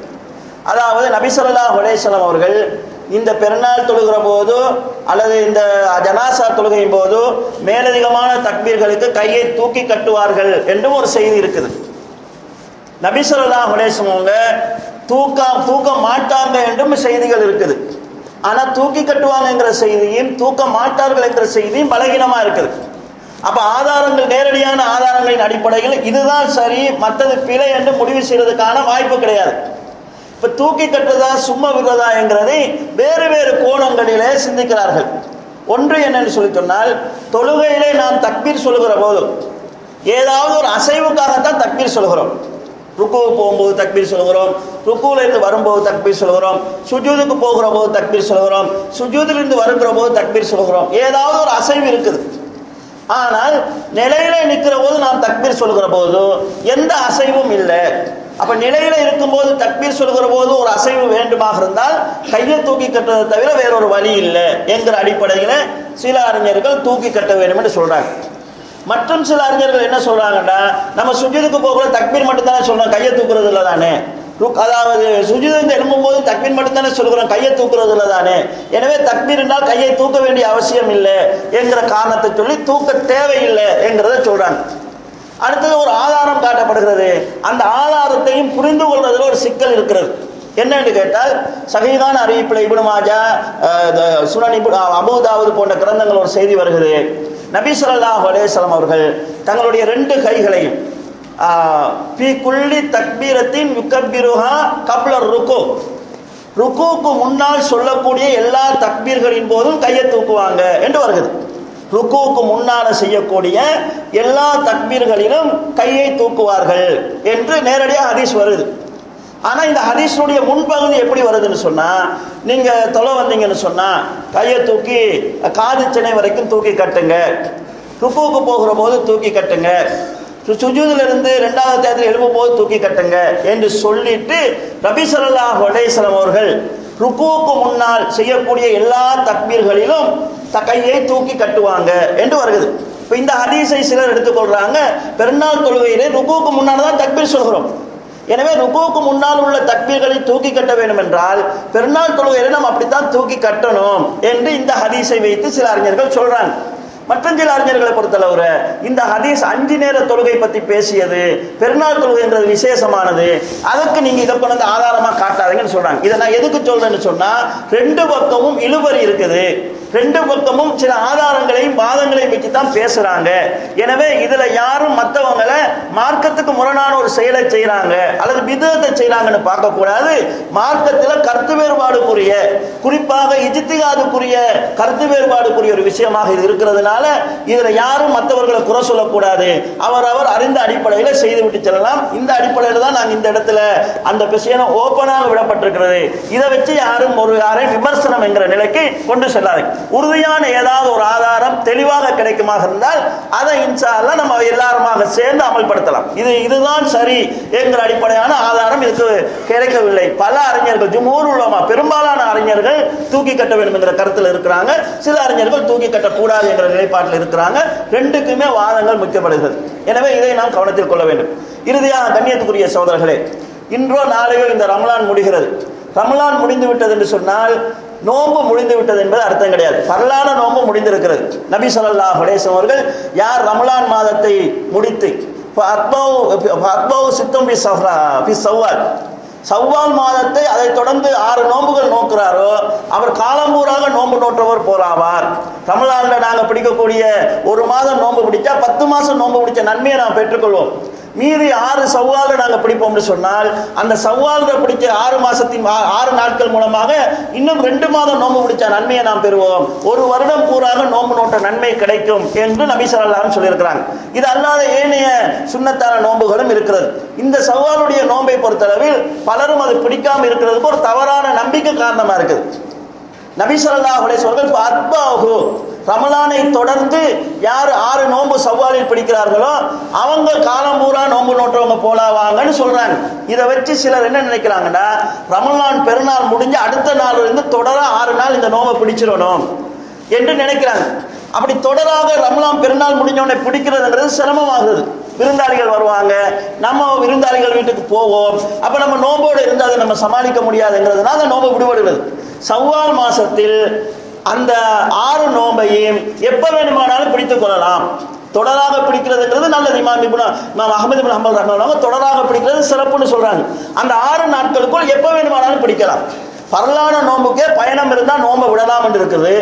அதாவது நபி ஸல்லல்லாஹு அலைஹி வஸல்லம் அவர்கள் இந்த பெருநாள் தொழுகிற போது அல்லது இந்த ஜனாசா தொழுகையின் போது மேலதிகமான தக்பீர்களுக்கு கையை தூக்கி கட்டுவார்கள் என்றும் ஒரு செய்தி இருக்குது. நபி ஸல்லல்லாஹு அலைஹி வஸல்லம் அவங்க தூக்க மாட்டாங்க என்றும் செய்திகள் இருக்குது. ஆனால் தூக்கி கட்டுவாங்கங்கிற செய்தியும் தூக்க மாட்டார்கள் என்கிற செய்தியும் பலகீனமாக இருக்குது. அப்போ ஆதாரங்கள், நேரடியான ஆதாரங்களின் அடிப்படையில் இதுதான் சரி மற்றது பிழை என்று முடிவு செய்வதற்கான வாய்ப்பு கிடையாது. இப்போ தூக்கி கட்டுறதா சும்மா விடுறதா என்கிறதை வேறு வேறு கோணங்களிலே சிந்திக்கிறார்கள். ஒன்று என்னென்னு சொல்லி சொன்னால், தொழுகையிலே நாம் தக்பீர் சொல்லுகிற போது ஏதாவது ஒரு அசைவுக்காகத்தான் தக்பீர் சொல்கிறோம். ருக்கு போகும்போது தக்பீர் சொல்கிறோம், ருக்குவிலிருந்து வரும்போது தக்பீர் சொல்கிறோம், சுஜூதுக்கு போகிற போது தக்பீர் சொல்கிறோம், சுஜூதிலிருந்து வருகிற போது தக்பீர் சொல்கிறோம். ஏதாவது ஒரு அசைவு இருக்குது. ஆனால் நிலையில நிற்கிற போது நாம் தக்பீர் சொல்கிற போது எந்த அசைவும் இல்லை. அப்ப நிலையில இருக்கும்போது தக்பீர் சொல்கிற போது ஒரு அசைவு வேண்டுமாக இருந்தால் கையை தூக்கி கட்டுறதை தவிர வேறொரு வழி இல்லை என்கிற அடிப்படையில் சில அறிஞர்கள் தூக்கி கட்ட வேண்டும் என்று சொல்றாங்க. மற்றும் சில அறிஞர்கள் என்ன சொல்றாங்கன்னா, நம்ம சுஜூதுக்கு போகிற தக்பீர் மட்டும் தானே சொல்றோம், கையை தூக்குறது இல்லை தானே. அதாவது சுஜூதிலிருந்து எழும்பும் போது தக்பீர் மட்டும் தானே சொல்கிறோம், கையை தூக்குறது இல்லை தானே. எனவே தக்பீர் என்றால் கையை தூக்க வேண்டிய அவசியம் இல்லை என்கிற காரணத்தை சொல்லி தூக்க தேவையில்லை என்கிறத சொல்றாங்க. அடுத்தது ஒரு ஆதாரம் காட்டப்படுகிறது. அந்த ஆதாரத்தையும் புரிந்து கொள்வதில் ஒரு சிக்கல் இருக்கிறது. என்னன்னு கேட்டால், சஹீஹான அறிவிப்பில் இப்னு மாஜா, சுனன் அபூ தாவூத் போன்ற கிரந்தங்கள் ஒரு செய்தி வருகிறது. நபி ஸல்லல்லாஹு அலைஹி வஸல்லம் அவர்கள் தங்களுடைய 2 கைகளையும் ஃபீ குல்லி தக்பீரத்தின் யுகப்பிருஹா கப்ல ருக்கு, ருக்குவுக்கு முன்னால் சொல்லக்கூடிய எல்லா தக்பீர்களின் போதும் கையை தூக்குவாங்க என்று வருகிறது. ருக்குவுக்கு முன்னால செய்யக்கூடிய எல்லா தக்பீர்களிலும் கையை தூக்குவார்கள் என்று நேரடியாக ஹதீஸ் வருது. ஆனா இந்த ஹதீஸுடைய முன்பகுதி எப்படி வருதுன்னு சொன்னா, நீங்க தொலை வந்தீங்கன்னு சொன்னா கையை தூக்கி காது சினை வரைக்கும் தூக்கி கட்டுங்க, ருக்குவுக்கு போகிற போது தூக்கி கட்டுங்க, சுஜூதிலிருந்து 2வது தேதியில் எழுப்பும் போது தூக்கி கட்டுங்க என்று சொல்லிட்டு நபி ஸல்லல்லாஹு அலைஹி வஸல்லம் அவர்கள் ருக்குவுக்கு முன்னால் செய்யக்கூடிய எல்லா தக்பீர்களிலும் கையை தூக்கி கட்டுவாங்க என்று வருகிறது. இப்போ இந்த ஹதீஸை சிலர் எடுத்துக்கொள்றாங்க, பெருநாள் தொழுகையிலே ருக்குவுக்கு முன்னால் தான் தக்பீர் சொல்கிறோம். எனவே ருக்குவுக்கு முன்னால் உள்ள தக்பீர்களை தூக்கி கட்ட வேண்டும் என்றால் பெருநாள் தொழுகையிலே நாம் அப்படித்தான் தூக்கி கட்டணும் என்று இந்த ஹதீஸை வைத்து சில அறிஞர்கள் சொல்றாங்க. மற்றும் சில அறிஞர்களை பொறுத்தளவு இந்த ஹதீஸ் 5 நேர தொழுகை பற்றி பேசியது, பெருநாள் தொழுகைன்றது விசேஷமானது, அதுக்கு நீங்க இதை கொண்டு ஆதாரமா காட்டாதீங்கன்னு சொல்றாங்க. இதை நான் எதுக்கு சொல்றேன்னு சொன்னா, 2 பக்கமும் இழுபறி இருக்குது, 2 பக்கமும் சில ஆதாரங்களையும் வாதங்களையும் வச்சு தான் பேசுறாங்க. எனவே இதுல யாரும் மற்றவங்களை மார்க்கத்துக்கு முரணான ஒரு செயலை செய்யறாங்க அல்லது பிதத்தை செய்யறாங்கன்னு பார்க்க கூடாது. மார்க்கத்தில் கருத்து வேறுபாடுக்குரிய, குறிப்பாக இஜ்திஹாதுக்குரிய கருத்து வேறுபாடுக்குரிய ஒரு விஷயமாக இது இருக்கிறதுனால இதுல யாரும் மற்றவர்களை குறை சொல்லக்கூடாது. அவர் அறிந்த அடிப்படையில் செய்து விட்டு செல்லலாம். இந்த அடிப்படையில் தான் நாங்கள் இந்த இடத்துல அந்த விஷயம் ஓப்பனாக விடப்பட்டிருக்கிறது. இதை வச்சு யாரும் யாரையும் விமர்சனம் என்கிற நிலைக்கு கொண்டு செல்லாது. உறுதியான ஏதாவது ஒரு ஆதாரம் தெளிவாக கிடைக்குமாக இருந்தால் அதை இன்ஷா அல்லாஹ் நம்ம எல்லாருமாக சேர்ந்து அமல்படுத்தலாம். இதுதான் சரி என்கிற அடிப்படையான ஆதாரம் இதுக்கு கிடைக்கவில்லை. பல அறிஞர்கள், ஜும்ஹூர் உலமா, பெரும்பாலான அறிஞர்கள் தூக்கி கட்ட வேண்டும் என்கிற கருத்தில் இருக்கிறாங்க. சில அறிஞர்கள் தூக்கி கட்டக்கூடாது என்கிற நிலைப்பாட்டில் இருக்கிறாங்க. 2க்குமே வாதங்கள் முக்கியப்படுகிறது. எனவே இதை நாம் கவனத்தில் கொள்ள வேண்டும். இறுதியாக கண்ணியத்துக்குரிய சகோதரர்களே, இன்றோ நாளையோ இந்த ரமலான் முடிகிறது. ரமலான் முடிந்து விட்டது என்று சொன்னால் நோன்பு முடிந்து விட்டது என்பது அர்த்தம் கிடையாது. பரலான நோன்பு முடிந்திருக்கிறது. நபி ஸல்லல்லாஹு அலைஹி வஸல்லம் அவர்கள் யார் ரமலான் மாதத்தை முடித்து சவ்வால் மாதத்தை அதை தொடர்ந்து 6 நோன்புகள் நோக்கிறாரோ அவர் காலம்பூராக நோன்பு நோற்றவர் போலாவார். ரமலான்ல நாங்கள் பிடிக்கக்கூடிய 1 மாதம் நோன்பு பிடிச்சா 10 மாசம் நோன்பு பிடிச்ச நன்மையை நாம் பெற்றுக்கொள்வோம். மீதி 6 சவ்வால் நாங்கள் பிடிப்போம்னு சொன்னால் அந்த சவ்வால் பிடிச்ச 6 மாசத்தின் 6 நாட்கள் மூலமாக இன்னும் 2 மாதம் நோன்பு பிடிச்ச நன்மையை நாம் பெறுவோம். ஒரு வருடம் பூராக நோன்பு நோட்ட நன்மை கிடைக்கும் என்று நபி ஸல்லல்லாஹு அலைஹி சொல்லியிருக்கிறாங்க. இது அல்லாத ஏனைய சுன்னத்தான நோன்புகளும் இருக்கிறது. இந்த சவ்வாலுடைய நோன்பை பொறுத்தளவில் பலரும் அது பிடிக்காம இருக்கிறதுக்கு ஒரு தவறான நம்பிக்கை காரணமா இருக்குது. நபி ஸல்லல்லாஹு அலைஹி வஸல்லம் அத்பாஹு ரமலானை தொடர்ந்து யார் 6 நோன்பு சவ்வாலில் பிடிக்கிறார்களோ அவங்க காலம் பூரா நோன்பு நோட்டவங்க போலாவாங்கன்னு சொல்றாங்க. இதை வச்சு சிலர் என்ன நினைக்கிறாங்கன்னா, ரமலான் பெருநாள் முடிஞ்சு அடுத்த நாள் இருந்து தொடர 6 நாள் இந்த நோன்பை பிடிச்சிடணும் என்று நினைக்கிறாங்க. அப்படி தொடராக ரமலான் பெருநாள் முடிஞ்சவனை பிடிக்கிறதுங்கிறது சிரமமாகுது. விருந்தாளிகள் வருவாங்க, நம்ம விருந்தாளிகள் வீட்டுக்கு போவோம், அப்ப நம்ம நோம்போடு இருந்து அதை நம்ம சமாளிக்க முடியாதுங்கிறதுனால அந்த நோன்பு விடுபடுகிறது. சவ்வால் மாசத்தில் அந்த 6 நோன்பையும் எப்ப வேணுமானாலும் பிடித்துக் கொள்ளலாம். தொடராக பிடிக்கிறதுங்கிறது நல்லது. இமாம் அஹ்மது பின் ஹம்பல் ரஹ்மத்துல்லாஹி தொடராக பிடிக்கிறது சிறப்புன்னு சொல்றாங்க. அந்த 6 நாட்களுக்குள் எப்ப வேணுமானாலும் பிடிக்கலாம். பரலான நோம்புக்கே பயணம் இருந்தால் நோம்பை விடலாம் என்று இருக்குது.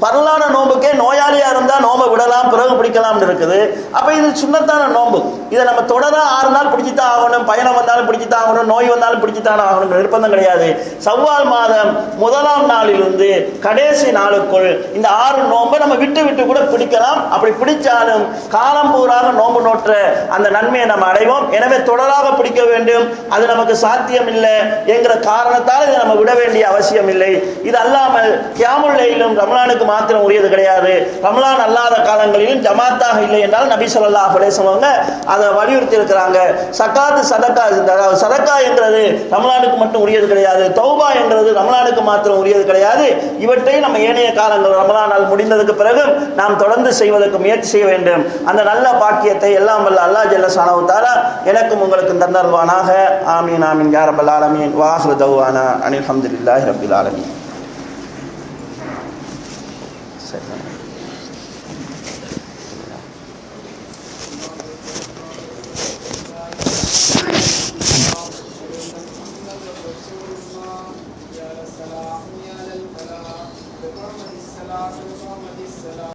பரலான நோம்புக்கே நோயாளியா இருந்தால் நோம்பை விடலாம், பிறகு பிடிக்கலாம் இருக்குது. அப்ப இது சுன்னத்தான நோம்பு. இதை நம்ம தொடரா 6 நாள் பிடிச்சுதான் ஆகணும், பயணம் வந்தாலும் பிடிச்சுதான் ஆகணும், நோய் வந்தாலும் பிடிச்சுத்தான் ஆகணும் நிர்பந்தம் கிடையாது. சவ்வால் மாதம் 1ஆம் நாளிலிருந்து கடைசி நாளுக்குள் இந்த 6 நோம்பை நம்ம விட்டு விட்டு கூட பிடிக்கலாம். அப்படி பிடிச்சாலும் காலம் பூராக நோம்பு நோற்ற அந்த நன்மையை நம்ம அடைவோம். எனவே தொடராக பிடிக்க வேண்டும், அது நமக்கு சாத்தியம் இல்லை என்கிற காரணத்தால் இதை நம்ம விட வேண்டிய அவசியம் இல்லை. இது அல்லாமல் கியாமுல் லைலும் ரமலானுக்கு மாத்திரம் உரியது கிடையாது. ரமலான் அல்லாத காலங்களிலும் ஜமாத்தாக இல்லை என்றால் நபி ஸல்லல்லாஹு அலைஹி வஸல்லம் அதை வலியுறுத்தி இருக்கிறாங்க. சகாத்து சதக்கா, சதக்கா என்கிறது ரமலானுக்கு மட்டும் உரியது கிடையாது. தௌபா என்கிறது ரமலானுக்கு மாத்திரம் உரியது கிடையாது. இவற்றை நம்ம ஏனைய காலங்கள் ரமலான் நாள் முடிந்ததுக்கு பிறகு நாம் தொடர்ந்து செய்வதற்கு முயற்சி செய்ய வேண்டும். அந்த நல்ல பாக்கியத்தை எல்லாம் வல்ல அல்லாஹ் ஜல்ல ஷானஹு தஆலா எனக்கும் உங்களுக்கு தந்தருள்வானாக. ஆமீன் ஆமீன் யா ரப்பல் ஆலமீன். வாஹிரு தஅவானா அனில் ஹம்துலில்லாஹி ரப்பில் ஆலமீன். சரி.